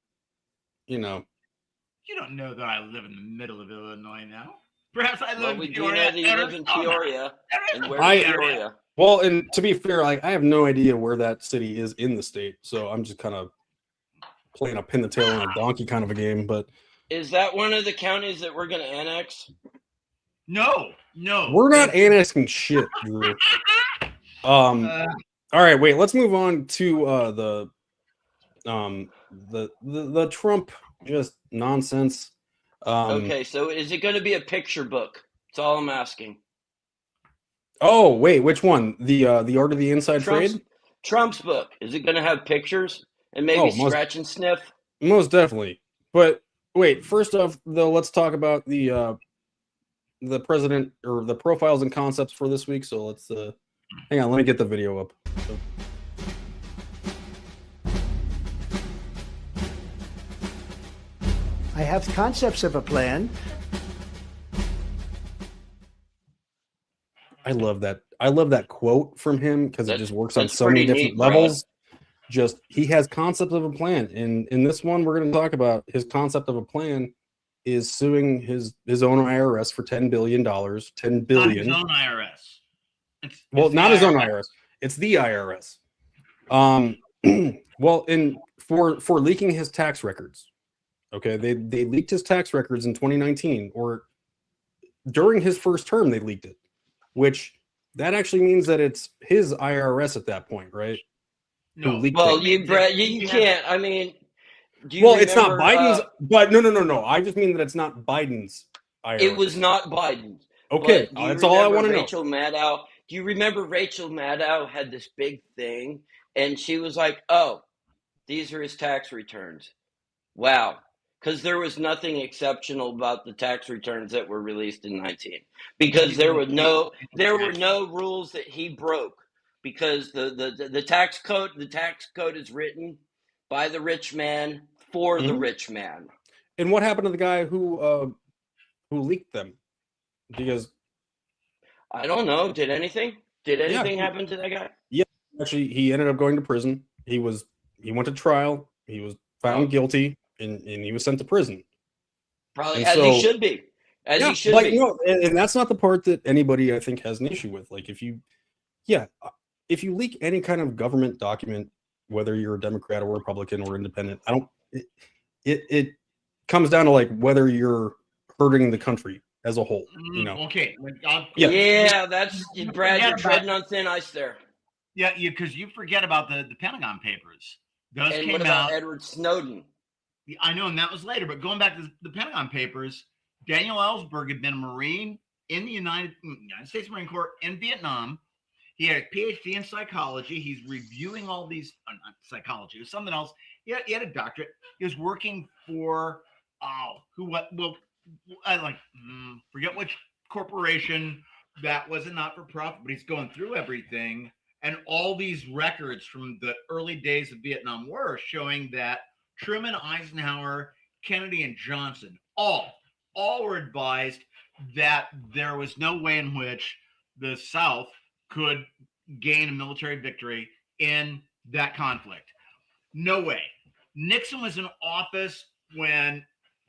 You don't know that I live in the middle of Illinois now. Perhaps I live in Peoria. You live in Peoria. And where's Peoria? Well, and to be fair, I have no idea where that city is in the state, so I'm just kind of playing a pin the tail on a donkey kind of a game. But is that one of the counties that we're going to annex? No. We're not annexing shit, Drew. All right, wait. Let's move on to the Trump just nonsense. Okay, so is it going to be a picture book? That's all I'm asking. Oh, wait, which one? The Art of the Inside Trade? Trump's book. Is it going to have pictures and maybe scratch and sniff? Most definitely. But wait, first off, though, let's talk about the president or the profiles and concepts for this week. So let's hang on, let me get the video up. I have concepts of a plan. I love that quote from him because it just works on so many different levels. Just he has concepts of a plan, and in this one we're going to talk about his concept of a plan is suing his own IRS for $10 billion. $10 billion. Not his own IRS. It's not his own IRS. It's the IRS. Well, for leaking his tax records. Okay, they leaked his tax records in 2019, or during his first term they leaked it, which that actually means that it's his IRS at that point, right? No, well, you can't. I mean, it's not Biden's, but no. I just mean that it's not Biden's IRS. It was not Biden's. Okay, that's all I want to know. Rachel Maddow. Do you remember Rachel Maddow had this big thing, and she was like, "Oh, these are his tax returns." Wow. Because there was nothing exceptional about the tax returns that were released in 19, because there were no rules that he broke, because the tax code is written by the rich man for the rich man. And what happened to the guy who leaked them? Because I don't know. Did anything happen to that guy? Yeah, actually, he ended up going to prison. He went to trial. He was found guilty. And he was sent to prison. Probably he should be. He should be. And that's not the part that anybody I think has an issue with. If you leak any kind of government document, whether you're a Democrat or Republican or independent, it comes down to whether you're hurting the country as a whole. Okay. That's Brad. You're treading on thin ice there. Yeah, because you forget about the Pentagon Papers. Those and came what about out. Edward Snowden? I know, and that was later. But going back to the Pentagon Papers, Daniel Ellsberg had been a Marine in the United States Marine Corps in Vietnam. He had a PhD in psychology. He's reviewing all these not psychology. It was something else. He had a doctorate. He was working for forget which corporation that was a not-for-profit, but he's going through everything, and all these records from the early days of Vietnam War showing that Truman, Eisenhower, Kennedy, and Johnson all were advised that there was no way in which the South could gain a military victory in that conflict. No way. Nixon was in office when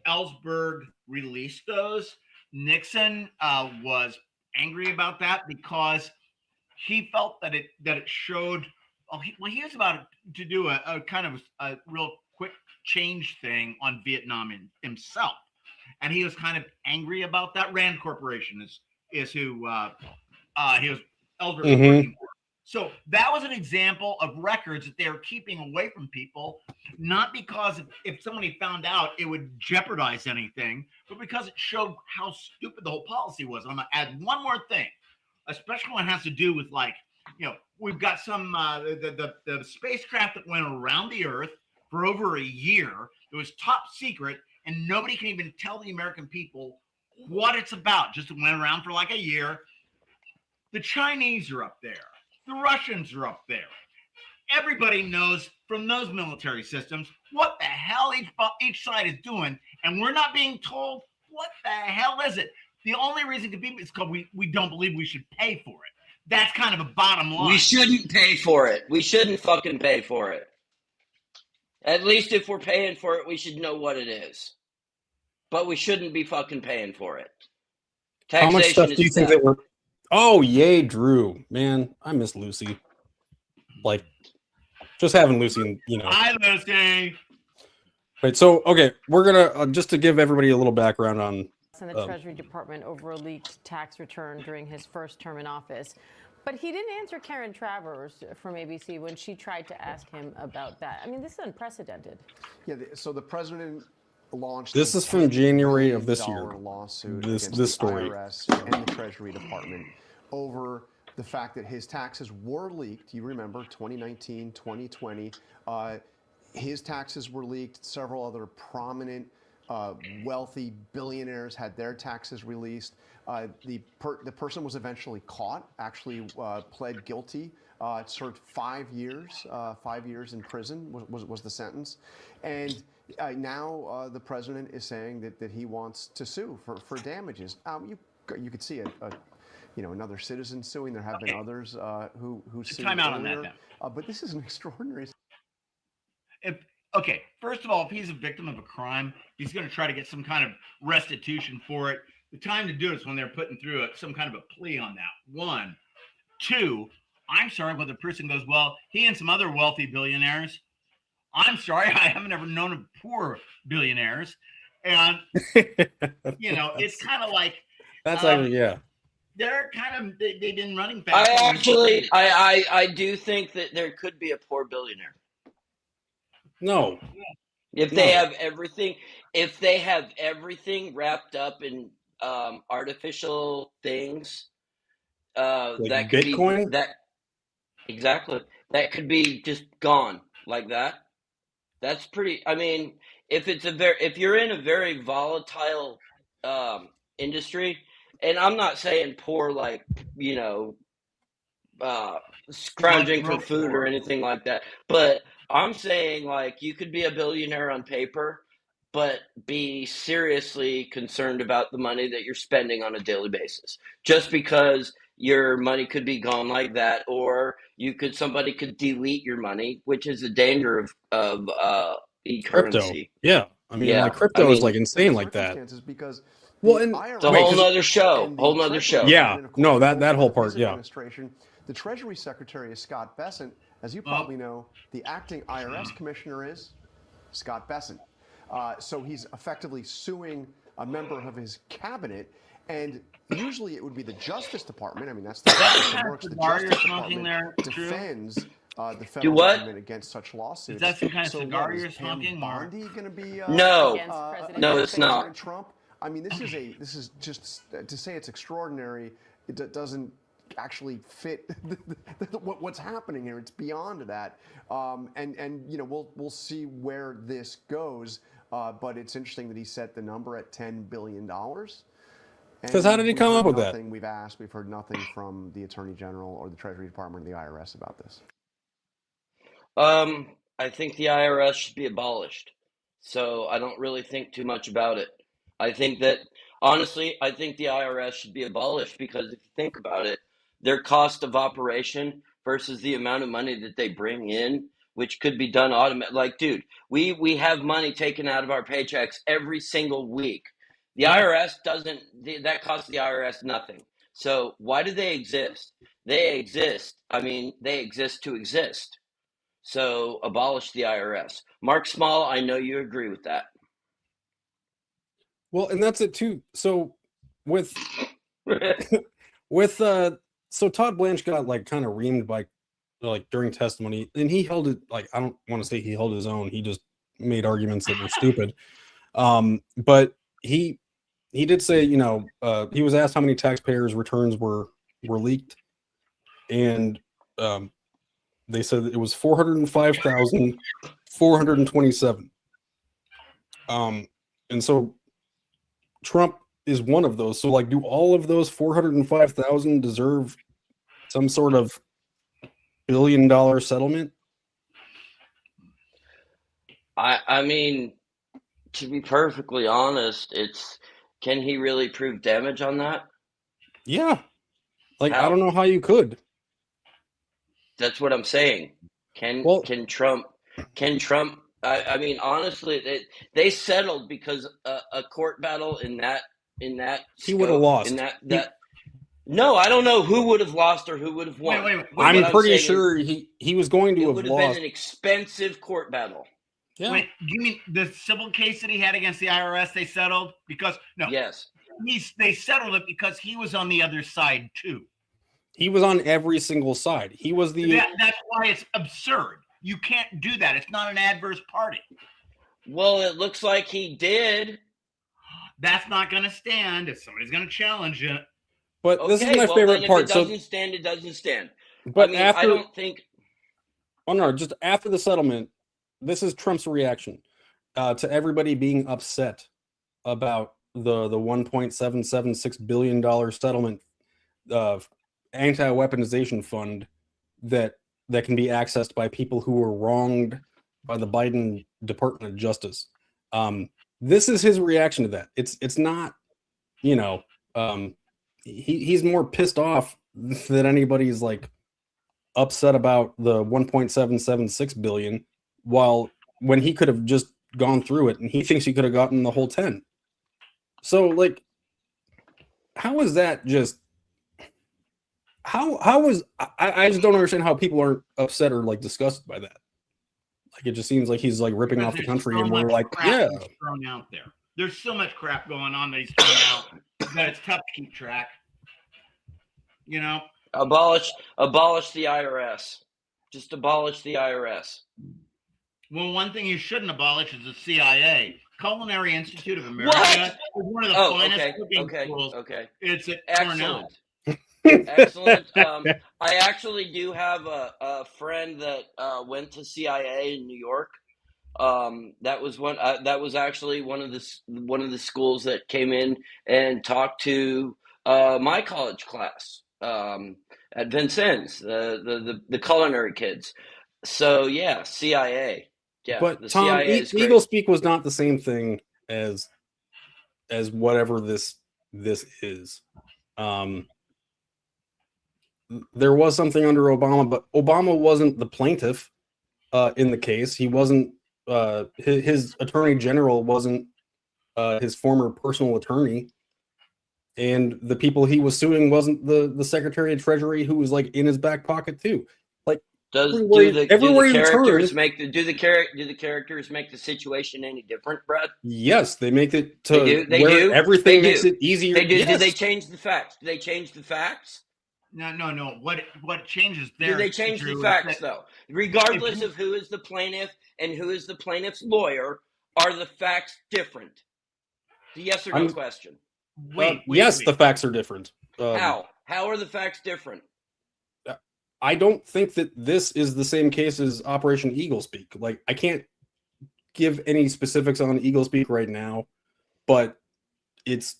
Ellsberg released those. Nixon was angry about that because he felt that it showed. He was about to do a kind of a real quick change thing on Vietnam himself, and he was kind of angry about that. Rand Corporation is who he was Ellsberg was working for. So that was an example of records that they were keeping away from people, not because if somebody found out it would jeopardize anything, but because it showed how stupid the whole policy was. I'm going to add one more thing, especially when it has to do with, like, we've got some the spacecraft that went around the Earth for over a year. It was top secret, and nobody can even tell the American people what it's about. Just went around for like a year. The Chinese are up there. The Russians are up there. Everybody knows from those military systems what the hell each side is doing, and we're not being told what the hell is it. The only reason it could be is because we don't believe we should pay for it. That's kind of a bottom line. We shouldn't pay for it. We shouldn't fucking pay for it. At least if we're paying for it, we should know what it is. But we shouldn't be fucking paying for it. Taxation. How much stuff do you think they were? Oh, yay, Drew. Man, I miss Lucy. Like, just having Lucy, Hi, Lucy. Right, so, okay, we're going to, just to give everybody a little background on... in the Treasury Department over a leaked tax return during his first term in office. But he didn't answer Karen Travers from ABC when she tried to ask him about that. I mean, this is unprecedented. Yeah, so the president launched. This is from January of this year. Lawsuit this against the story. IRS and the Treasury Department over the fact that his taxes were leaked. You remember 2019, 2020. His taxes were leaked. Several other prominent wealthy billionaires had their taxes released. The person was eventually caught, actually pled guilty, served 5 years. 5 years in prison was the sentence. And now the president is saying that he wants to sue for damages. You could see another citizen suing. There have been others who sued time out earlier. on that, But this is an extraordinary. Okay, first of all, if he's a victim of a crime, he's going to try to get some kind of restitution for it. The time to do it is when they're putting through some kind of a plea on that. 1. 2, I'm sorry, when the person goes, well, he and some other wealthy billionaires. I'm sorry, I haven't ever known of poor billionaires. And, it's kind of like. That's actually, yeah. They're kind of, they've been running fast. I do think that there could be a poor billionaire. No. If they have everything wrapped up in artificial things, Like that could Bitcoin? be exactly. That could be just gone like that. That's pretty. I mean, if you're in a very volatile industry, and I'm not saying poor like scrounging for food or anything like that, but I'm saying, like, you could be a billionaire on paper, but be seriously concerned about the money that you're spending on a daily basis. Just because your money could be gone like that, or somebody could delete your money, which is the danger of Crypto. e-currency. Yeah. I mean, like, crypto is like insane like that. Because well, and it's a whole nother show. Whole nother show. Yeah. No, that whole part. Yeah. The Treasury Secretary is Scott Bessent. As you probably know, the acting IRS commissioner is Scott Bessent. So he's effectively suing a member of his cabinet, and usually it would be the Justice Department. I mean, that's the way it works. The Justice Department defends the federal government against such lawsuits. Is that some kind of cigar you're smoking? Bondi going to be no, it's not. Trump. I mean, this is just to say it's extraordinary. It doesn't actually fit what's happening here. It's beyond that, and we'll see where this goes. But it's interesting that he set the number at $10 billion. Because how did he come up with that? We've heard nothing from the Attorney General or the Treasury Department or the IRS about this. I think the IRS should be abolished. So I don't really think too much about it. I think that, honestly, I think the IRS should be abolished because if you think about it, their cost of operation versus the amount of money that they bring in which could be done automatically. Like, dude, we have money taken out of our paychecks every single week. The IRS doesn't. That costs the IRS nothing. So why do they exist? They exist. I mean, they exist to exist. So abolish the IRS. Mark Small, I know you agree with that. Well, and that's it too. So with with so Todd Blanche got like kind of reamed by like during testimony, and he held it like, I don't want to say he held his own. He just made arguments that were stupid. But he did say, he was asked how many taxpayers' returns were leaked, and they said that it was 405,427. And so Trump is one of those. So like, do all of those 405,000 deserve some sort of $1 billion settlement? I mean, to be perfectly honest, can he really prove damage on that? Yeah. Like, How? I don't know how you could. That's what I'm saying. Can Trump? I mean, honestly, they settled because a court battle in that he would have lost. In that. No, I don't know who would have lost or who would have won. Wait, I'm pretty sure he was going to have lost. It would have been an expensive court battle. Yeah. Wait, do you mean the civil case that he had against the IRS? They settled because yes, they settled it because he was on the other side too. He was on every single side. He was the. That's why it's absurd. You can't do that. It's not an adverse party. Well, it looks like he did. That's not going to stand if somebody's going to challenge it. But okay, this is my favorite part. If it doesn't stand, it doesn't stand. But I mean, I don't think. Oh no! Just after the settlement, this is Trump's reaction to everybody being upset about the $1.776 billion settlement anti-weaponization fund that can be accessed by people who were wronged by the Biden Department of Justice. This is his reaction to that. It's not, he's more pissed off that anybody's like upset about the 1.776 billion, while when he could have just gone through it, and he thinks he could have gotten the whole 10. So like, how is that just? How is I just don't understand how people aren't upset or like disgusted by that. Like, it just seems like he's like ripping off the country, and we're like, yeah. Thrown out there. There's so much crap going on that he's thrown out that it's tough to keep track. Abolish the IRS. Just abolish the IRS. Well, one thing you shouldn't abolish is the CIA. Culinary Institute of America is one of the finest cooking schools. Okay. It's at Excellent. Cornell. Excellent. I actually do have a friend that went to CIA in New York. That was actually one of the schools that came in and talked to my college class at Vincennes, the culinary kids. So yeah, CIA. Yeah, but the Tom, CIA is great. Eagle Speak was not the same thing as whatever this is. There was something under Obama, but Obama wasn't the plaintiff in the case. He wasn't. His attorney general wasn't his former personal attorney, and the people he was suing wasn't the Secretary of Treasury, who was like in his back pocket too. Like, do the characters make the situation any different, Brad? Yes, they make it to they do. Everything makes it easier. They do. Yes. Do they change the facts? Do they change the facts? No. What changes there? Do they change the facts though? Regardless of who is the plaintiff and who is the plaintiff's lawyer, are the facts different? The yes or no question. Wait. The facts are different. How? How are the facts different? I don't think that this is the same case as Operation Eagle Speak. Like, I can't give any specifics on Eagle Speak right now, but it's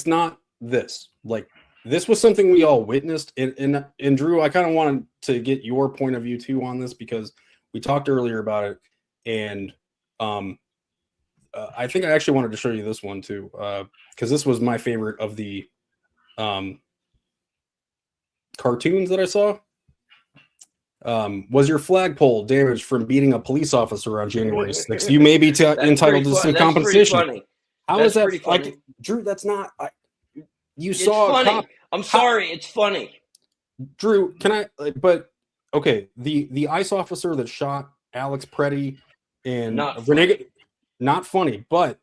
not this. Like, this was something we all witnessed. And Drew, I kind of wanted to get your point of view too on this, because we talked earlier about it. And I think I actually wanted to show you this one too, because this was my favorite of the cartoons that I saw. Was your flagpole damaged from beating a police officer on January 6th? You may be entitled to some compensation. Funny. How that's is that pretty funny. like, Drew? That's not. You It's saw funny. a cop. I'm sorry. It's funny. Drew, can I? But okay, the ICE officer that shot Alex Preddy and Renee, not funny, but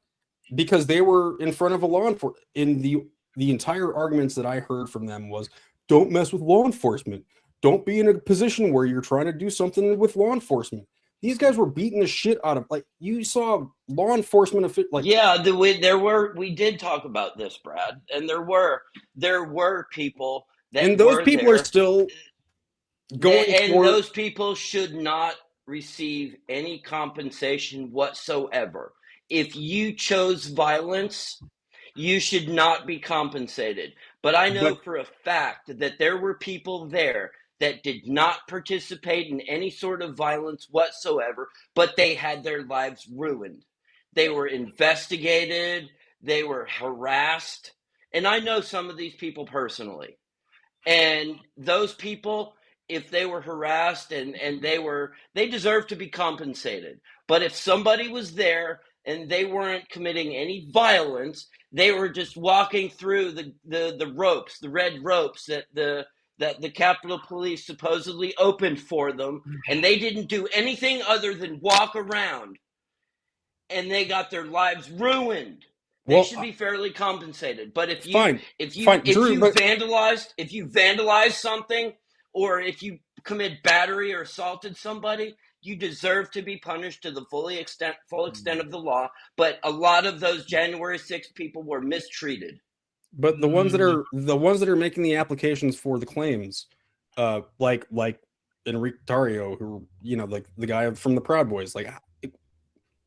because they were in front of a law enforcement. In the entire arguments that I heard from them was, don't mess with law enforcement. Don't be in a position where you're trying to do something with law enforcement. These guys were beating the shit out of, like, you saw law enforcement like, yeah, we did talk about this, Brad, and there were people that, and those people are still going, and those people should not receive any compensation whatsoever. If you chose violence, you should not be compensated. But I know for a fact that there were people there that did not participate in any sort of violence whatsoever, but they had their lives ruined. They were investigated, they were harassed, and I know some of these people personally. And those people, if they were harassed and they deserve to be compensated. But if somebody was there and they weren't committing any violence, they were just walking through the ropes, the red ropes that the Capitol Police supposedly opened for them, and they didn't do anything other than walk around, and they got their lives ruined. They should be fairly compensated. But if you vandalized something, or if you commit battery or assaulted somebody, you deserve to be punished to the full extent of the law. But a lot of those January 6th people were mistreated. But the ones that are making the applications for the claims, like Enrique Tario, who, you know, like the guy from the Proud Boys, like,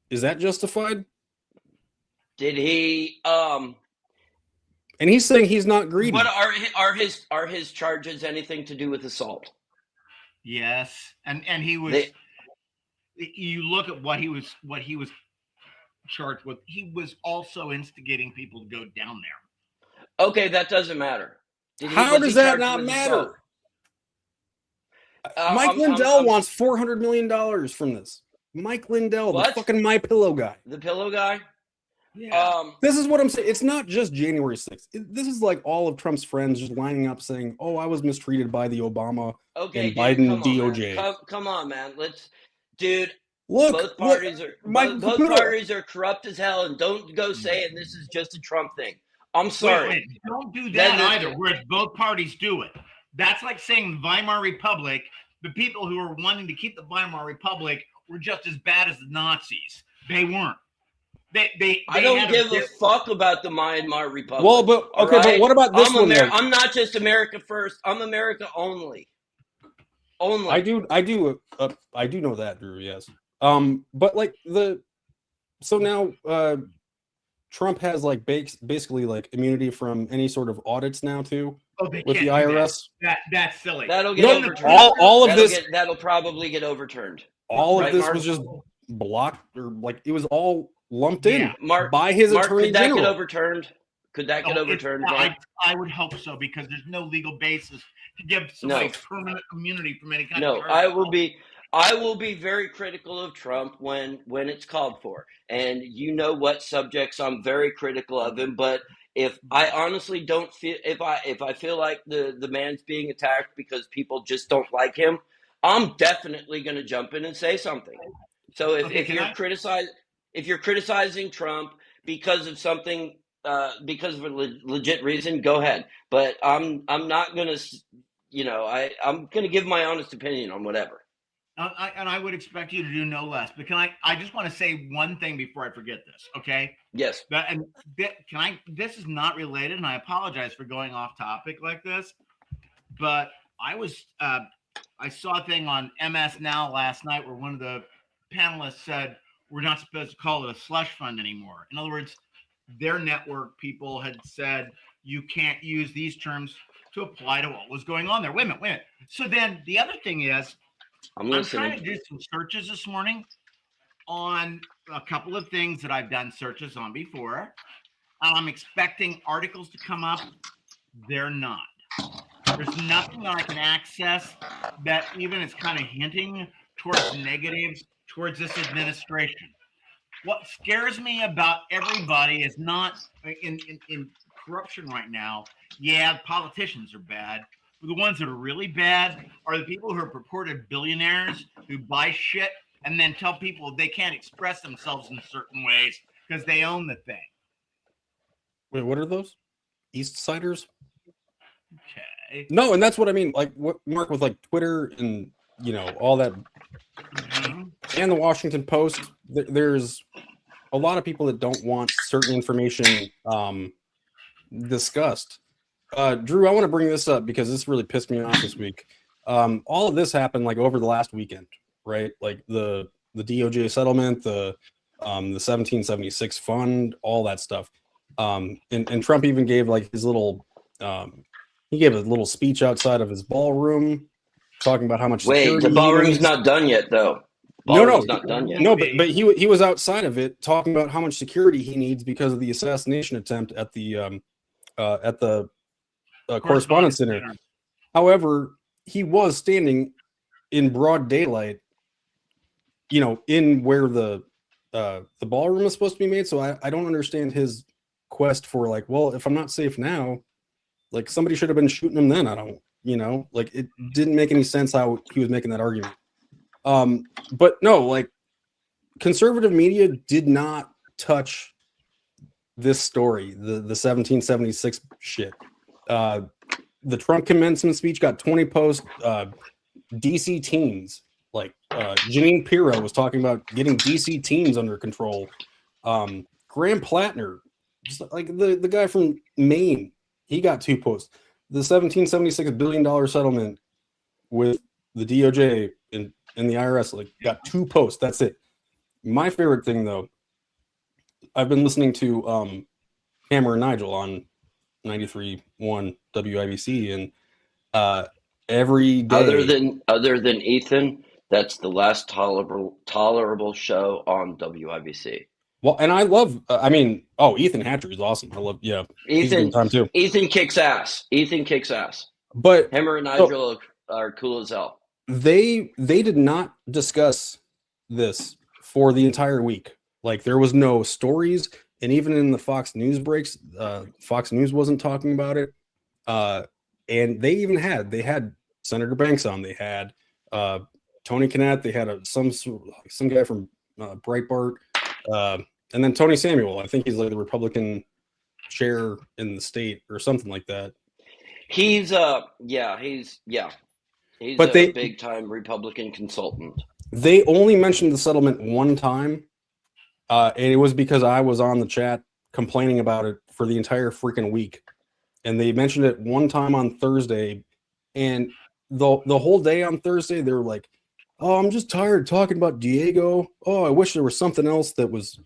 is that justified? Did he? And he's saying he's not greedy. What are his charges anything to do with assault? Yes, and he was. You look at what he was charged with. He was also instigating people to go down there. Okay, that doesn't matter. How does that not matter? Mike Lindell wants $400 million from this. Mike Lindell, the fucking My Pillow guy. The pillow guy? Yeah. This is what I'm saying. It's not just January 6th. This is like all of Trump's friends just lining up saying, oh, I was mistreated by the Obama and Biden DOJ. Come on, man. Dude, look, both parties are corrupt as hell, and don't go saying this is just a Trump thing. I'm sorry. Wait, don't do that either, where both parties do it. That's like saying the Weimar Republic, the people who are wanting to keep the Weimar Republic were just as bad as the Nazis. They weren't. I don't give a fuck about the Weimar Republic. Well, but okay, but what about this one? I'm not just America first. I'm America only. Only. I do know that, Drew. Yes. But like so now Trump has like basically like immunity from any sort of audits now too. Oh, with the IRS. That's silly. That'll get overturned. All of this that'll probably get overturned. All of this was just blocked, or like it was all lumped in by his attorney general. Could that get overturned? Could that get overturned? I would hope so, because there's no legal basis to give somebody permanent immunity from any kind of charge. I will be very critical of Trump when it's called for, and you know what subjects I'm very critical of him. But if I honestly don't feel, if I feel like the man's being attacked because people just don't like him, I'm definitely going to jump in and say something. So if you're criticizing Trump because of something, because of a legit reason, go ahead. But I'm not going to, I'm going to give my honest opinion on whatever. And I would expect you to do no less. But I just want to say one thing before I forget this, okay? Yes. This is not related, and I apologize for going off topic like this, but I saw a thing on MS Now last night where one of the panelists said, we're not supposed to call it a slush fund anymore. In other words, their network people had said, you can't use these terms to apply to what was going on there. Wait a minute. So then the other thing is, I'm trying to do some searches this morning on a couple of things that I've done searches on before. I'm expecting articles to come up. They're not. There's nothing I can access that even is kind of hinting towards negatives towards this administration. What scares me about everybody is not in corruption right now. Yeah, politicians are bad. But the ones that are really bad are the people who are purported billionaires who buy shit and then tell people they can't express themselves in certain ways because they own the thing. Wait, what are those? East Siders? Okay. No, and that's what I mean. Like what Mark with like Twitter and all that, and the Washington Post. There's a lot of people that don't want certain information discussed. Drew, I want to bring this up because this really pissed me off this week. All of this happened like over the last weekend, right? Like the DOJ settlement, the 1776 fund, all that stuff. And Trump even gave like his little he gave a little speech outside of his ballroom talking about how much security. Wait, the ballroom's not done yet, though. Ballroom's not done yet. No, but he was outside of it talking about how much security he needs because of the assassination attempt at the Correspondence Center. However, he was standing in broad daylight, in where the ballroom is supposed to be made. So I don't understand his quest for like, well, if I'm not safe now, like somebody should have been shooting him then. I don't, like it didn't make any sense how he was making that argument. But no, like conservative media did not touch this story, the 1776 shit. The Trump commencement speech got 20 posts. DC teens, like Janine Pirro was talking about getting DC teens under control. Graham Plattner, just like the guy from Maine, he got 2 posts. The $1776 billion settlement with the DOJ and the IRS like got 2 posts. That's it. My favorite thing though, I've been listening to Hammer and Nigel on 93.1 WIBC, and every day. Other than Ethan, that's the last tolerable show on WIBC. Well, and I love. Ethan Hatcher is awesome. I love. Yeah, he's a good time too. Ethan kicks ass. But Hammer and Nigel are cool as hell. They did not discuss this for the entire week. Like there was no stories, and even in the Fox News breaks, Fox News wasn't talking about it. And they had Senator Banks on. They had Tony Kinnett. They had some guy from Breitbart, and then Tony Samuel. I think he's like the Republican chair in the state or something like that. He's a big time Republican consultant. They only mentioned the settlement one time, and it was because I was on the chat complaining about it for the entire freaking week. And they mentioned it one time on Thursday, and the whole day on Thursday they were like, "Oh, I'm just tired of talking about Diego. Oh, I wish there was something else that was,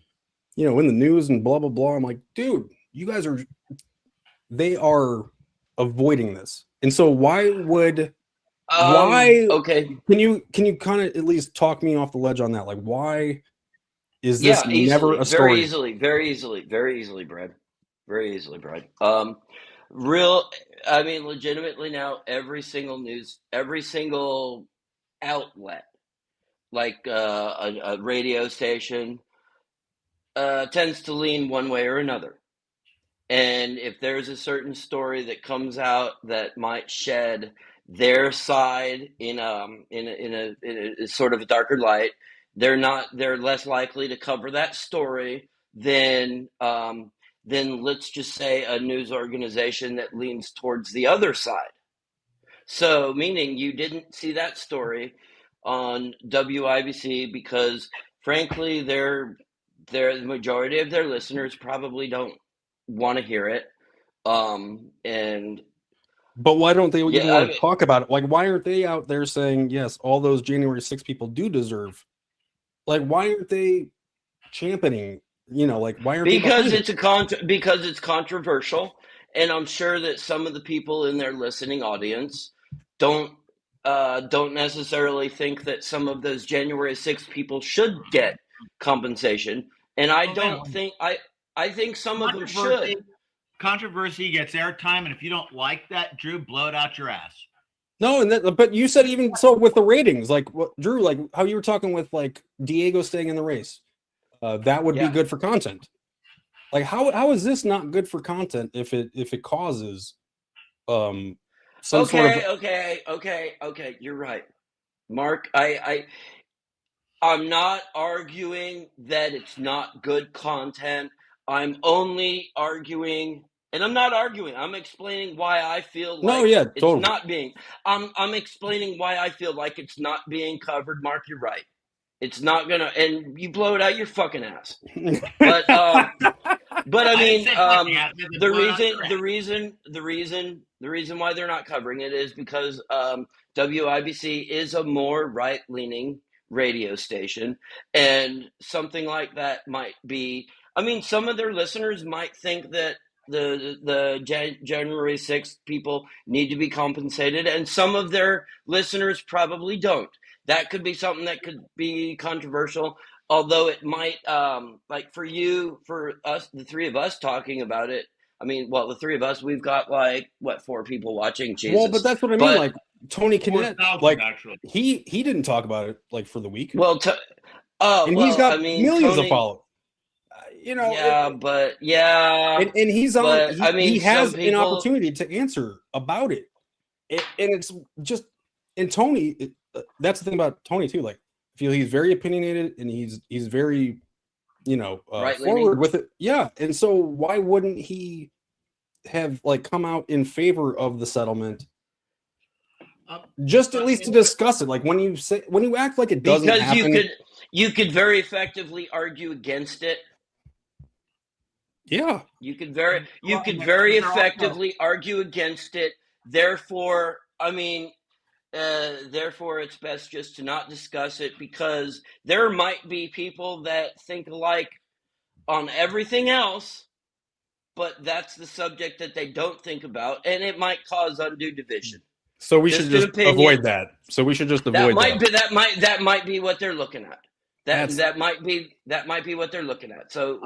in the news and blah blah blah." I'm like, dude, you guys they are avoiding this, and so why would why? Okay, can you kind of at least talk me off the ledge on that? Like, why is this never a story? Very easily, Brad. Very easily, Brad. Legitimately now, every single outlet, like a radio station, tends to lean one way or another. And if there's a certain story that comes out that might shed their side in a sort of a darker light, they're less likely to cover that story than let's just say a news organization that leans towards the other side. So meaning you didn't see that story on WIBC because frankly the majority of their listeners probably don't want to hear it. But why don't they want to talk about it? Like, why aren't they out there saying, yes, all those January 6 people do deserve? Like, why aren't they championing? Why aren't because it's controversial, and I'm sure that some of the people in their listening audience don't necessarily think that some of those January 6 people should get compensation, and I think some of them should. controversy gets airtime, and if you don't like that, Drew, blow it out your ass. No, but you said even so with the ratings, like what Drew, like how you were talking with like Diego staying in the race, that would be good for content. Like how is this not good for content if it causes some sort of okay. You're right, Mark. I'm not arguing that it's not good content. I'm only arguing, and I'm not arguing. I'm explaining why I feel like it's not being. I'm explaining why I feel like it's not being covered. Mark, you're right. It's not gonna, and you blow it out your fucking ass. But I mean, the reason why they're not covering it is because WIBC is a more right-leaning radio station, and something like that might be. I mean, some of their listeners might think that the January 6th people need to be compensated, and some of their listeners probably don't. That could be something that could be controversial. Although it might, like for us, the three of us talking about it. I mean, well, the three of us, we've got like 4 people watching. Jesus. Well, but that's what I mean. Like Tony Kinnett, like he didn't talk about it like for the week. Well, he's got millions of followers. And he's on. He has an opportunity to answer about it, and it's just. And Tony, that's the thing about Tony too. Like, I feel he's very opinionated and he's very, forward with it. Yeah, and so why wouldn't he have like come out in favor of the settlement? Just at least to discuss it. Like when you act like it doesn't happen, because you could very effectively argue against it. Yeah, you could very effectively argue against it. Therefore, it's best just to not discuss it, because there might be people that think alike on everything else, but that's the subject that they don't think about, and it might cause undue division. So we should just avoid that. So we should just avoid that. That might be what they're looking at. That might be what they're looking at. So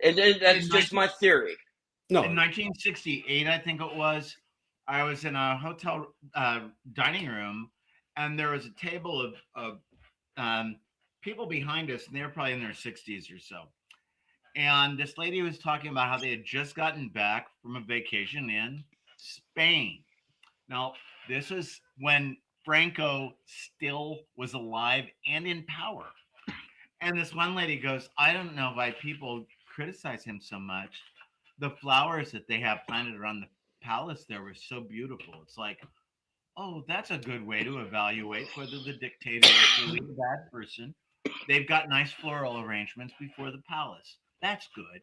that's just my theory. No, in 1968, I think it was. I was in a hotel dining room, and there was a table of people behind us, and they were probably in their 60s or so. And this lady was talking about how they had just gotten back from a vacation in Spain. Now, this was when Franco still was alive and in power. And this one lady goes, I don't know why people criticize him so much. The flowers that they have planted around the palace there were so beautiful. It's like, oh, that's a good way to evaluate whether the dictator is really a bad person. They've got nice floral arrangements before the palace. That's good.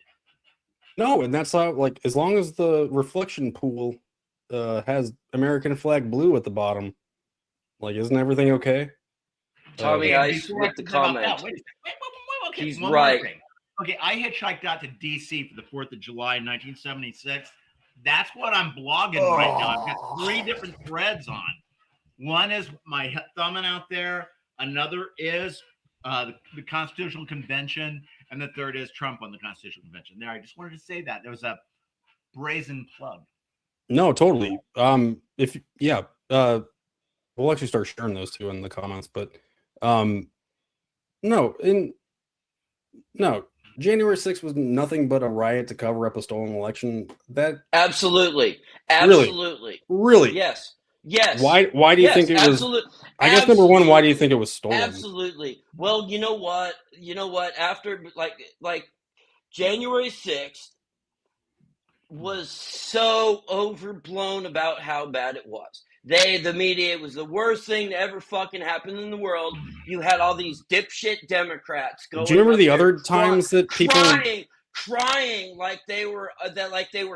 No, and that's how, like, as long as the reflection pool has American flag blue at the bottom, like, isn't everything okay? Tommy Ice with the comment. He's right. Okay, I hitchhiked out to D.C. for the 4th of July in 1976. That's what I'm blogging right now. I've got 3 different threads on. One is my thumbing out there. Another is the Constitutional Convention. And the third is Trump on the Constitutional Convention. There, I just wanted to say that. There was a brazen plug. No, totally. We'll actually start sharing those 2 in the comments. But January 6th was nothing but a riot to cover up a stolen election. That absolutely. Really? Yes. Why do you think it was? I guess number one, why do you think it was stolen? Absolutely. Well, you know what? After like January 6th was so overblown about how bad it was. The media, it was the worst thing to ever fucking happen in the world. You had all these dipshit Democrats going. Do you remember the other times that people crying like they were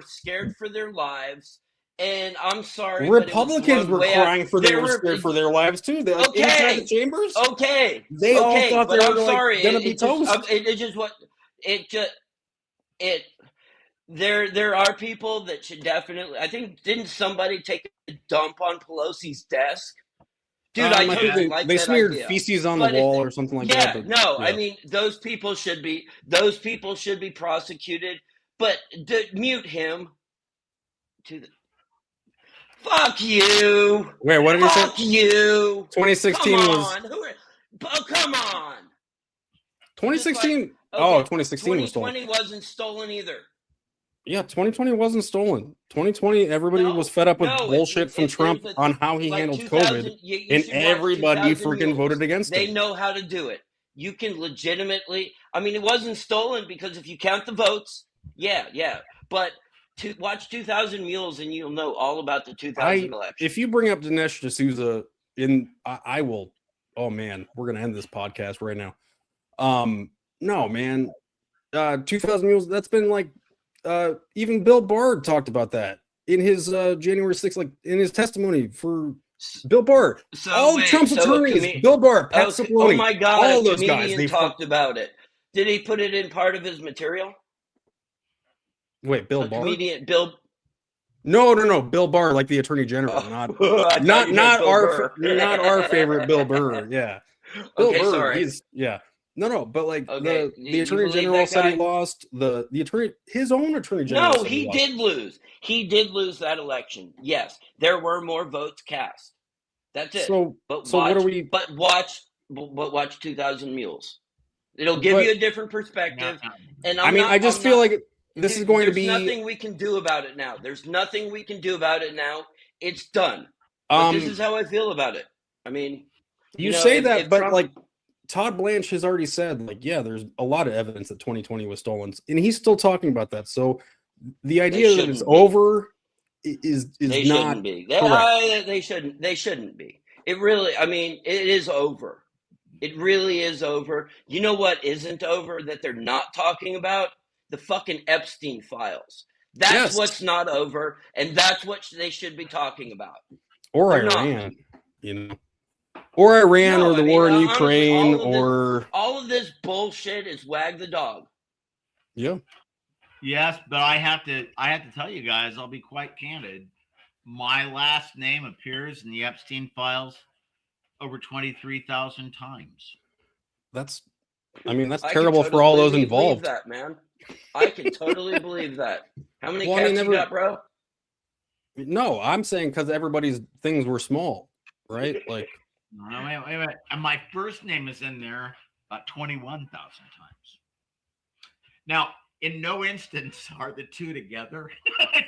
scared for their lives? And I'm sorry, Republicans were crying for they were scared for their lives too. They inside the chambers. Okay, they all thought they were gonna be toast. There are people that should definitely. I think didn't somebody take a dump on Pelosi's desk? Dude, I totally like that. They smeared idea. feces on the wall or something like that. But, I mean those people should be prosecuted. but mute him to the. Fuck you. Wait, what did you say? Fuck you. 2016 come was. on. Oh, come on. 2016. Like, oh, 2016 was stolen. 2020 wasn't stolen either. Yeah, 2020 wasn't stolen. 2020, everybody was fed up with bullshit from Trump on how he handled COVID, and everybody freaking voted against They him. know how to do it. You can legitimately. I mean, it wasn't stolen because if you count the votes, yeah. But watch 2,000 Mules, and you'll know all about the 2000 election. If you bring up Dinesh D'Souza, I will. Oh man, we're gonna end this podcast right now. No, man. 2,000 Mules. That's been like. Even Bill Barr talked about that in his January 6th, like in his testimony for Bill Barr. All of Trump's attorneys, Bill Barr, Pat Cipollone, oh my God, all those guys. They talked about it. Did he put it in part of his material? Wait, Bill Barr? Comedian Bill. No, Bill Barr, like the Attorney General, not our favorite Bill Burr. Yeah, Bill Burr. Sorry. No, but like the Attorney General said he lost. His own Attorney General. No, he did lose. He did lose that election. Yes, there were more votes cast. That's it. But watch 2,000 Mules. It'll give you a different perspective. And I just feel like this is going to be. There's nothing we can do about it now. It's done. But this is how I feel about it. I mean, you say that, but Trump, like. Todd Blanche has already said, like, yeah, there's a lot of evidence that 2020 was stolen, and he's still talking about that. So the idea that it's over is they not shouldn't be. They shouldn't be. It really, I mean, it is over. It really is over. You know what isn't over that they're not talking about? The fucking Epstein files. That's what's not over, and that's what they should be talking about. Or Iran, Or Iran, or the war in Ukraine, all of this bullshit is wag the dog. Yeah. Yes, but I have to tell you guys, I'll be quite candid. My last name appears in the Epstein files over 23,000 times. That's terrible for all those involved. That, man. I can totally believe that. How many cats you got, bro? No, I'm saying because everybody's things were small, right? Like. No, wait. And my first name is in there about 21,000 times. Now, in no instance are the two together.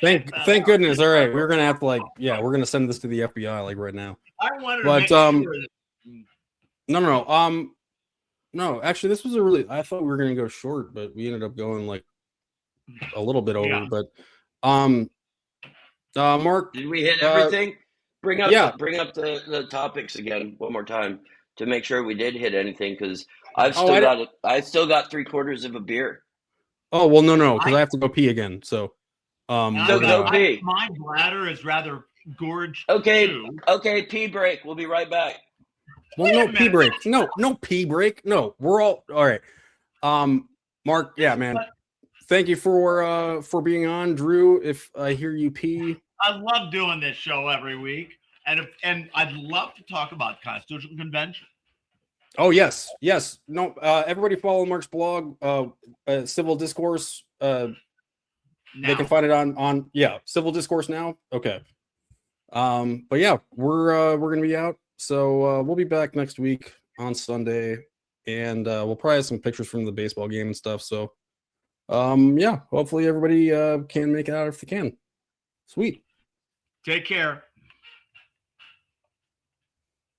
Thank goodness. All right, we're gonna have to we're gonna send this to the FBI like right now. I wanted to make sure that... No. Actually, this was I thought we were gonna go short, but we ended up going like a little bit over. Yeah. But Mark, did we hit everything? Bring up the topics again one more time to make sure we did hit anything, because I still got 3/4 of a beer. Oh well, no, because I have to go pee again. So, go pee. My bladder is rather gorged. Okay, pee break. We'll be right back. Well, no pee break. No pee break. No, we're all right. Mark, yeah, man. Thank you for being on, Drew. If I hear you pee. I love doing this show every week, and I'd love to talk about Constitutional Convention. Oh yes. No, everybody follow Mark's blog, Civil Discourse. They can find it on Civil Discourse now. Okay. But yeah, we're gonna be out, so we'll be back next week on Sunday, and we'll probably have some pictures from the baseball game and stuff. So, hopefully everybody can make it out if they can. Sweet. Take care.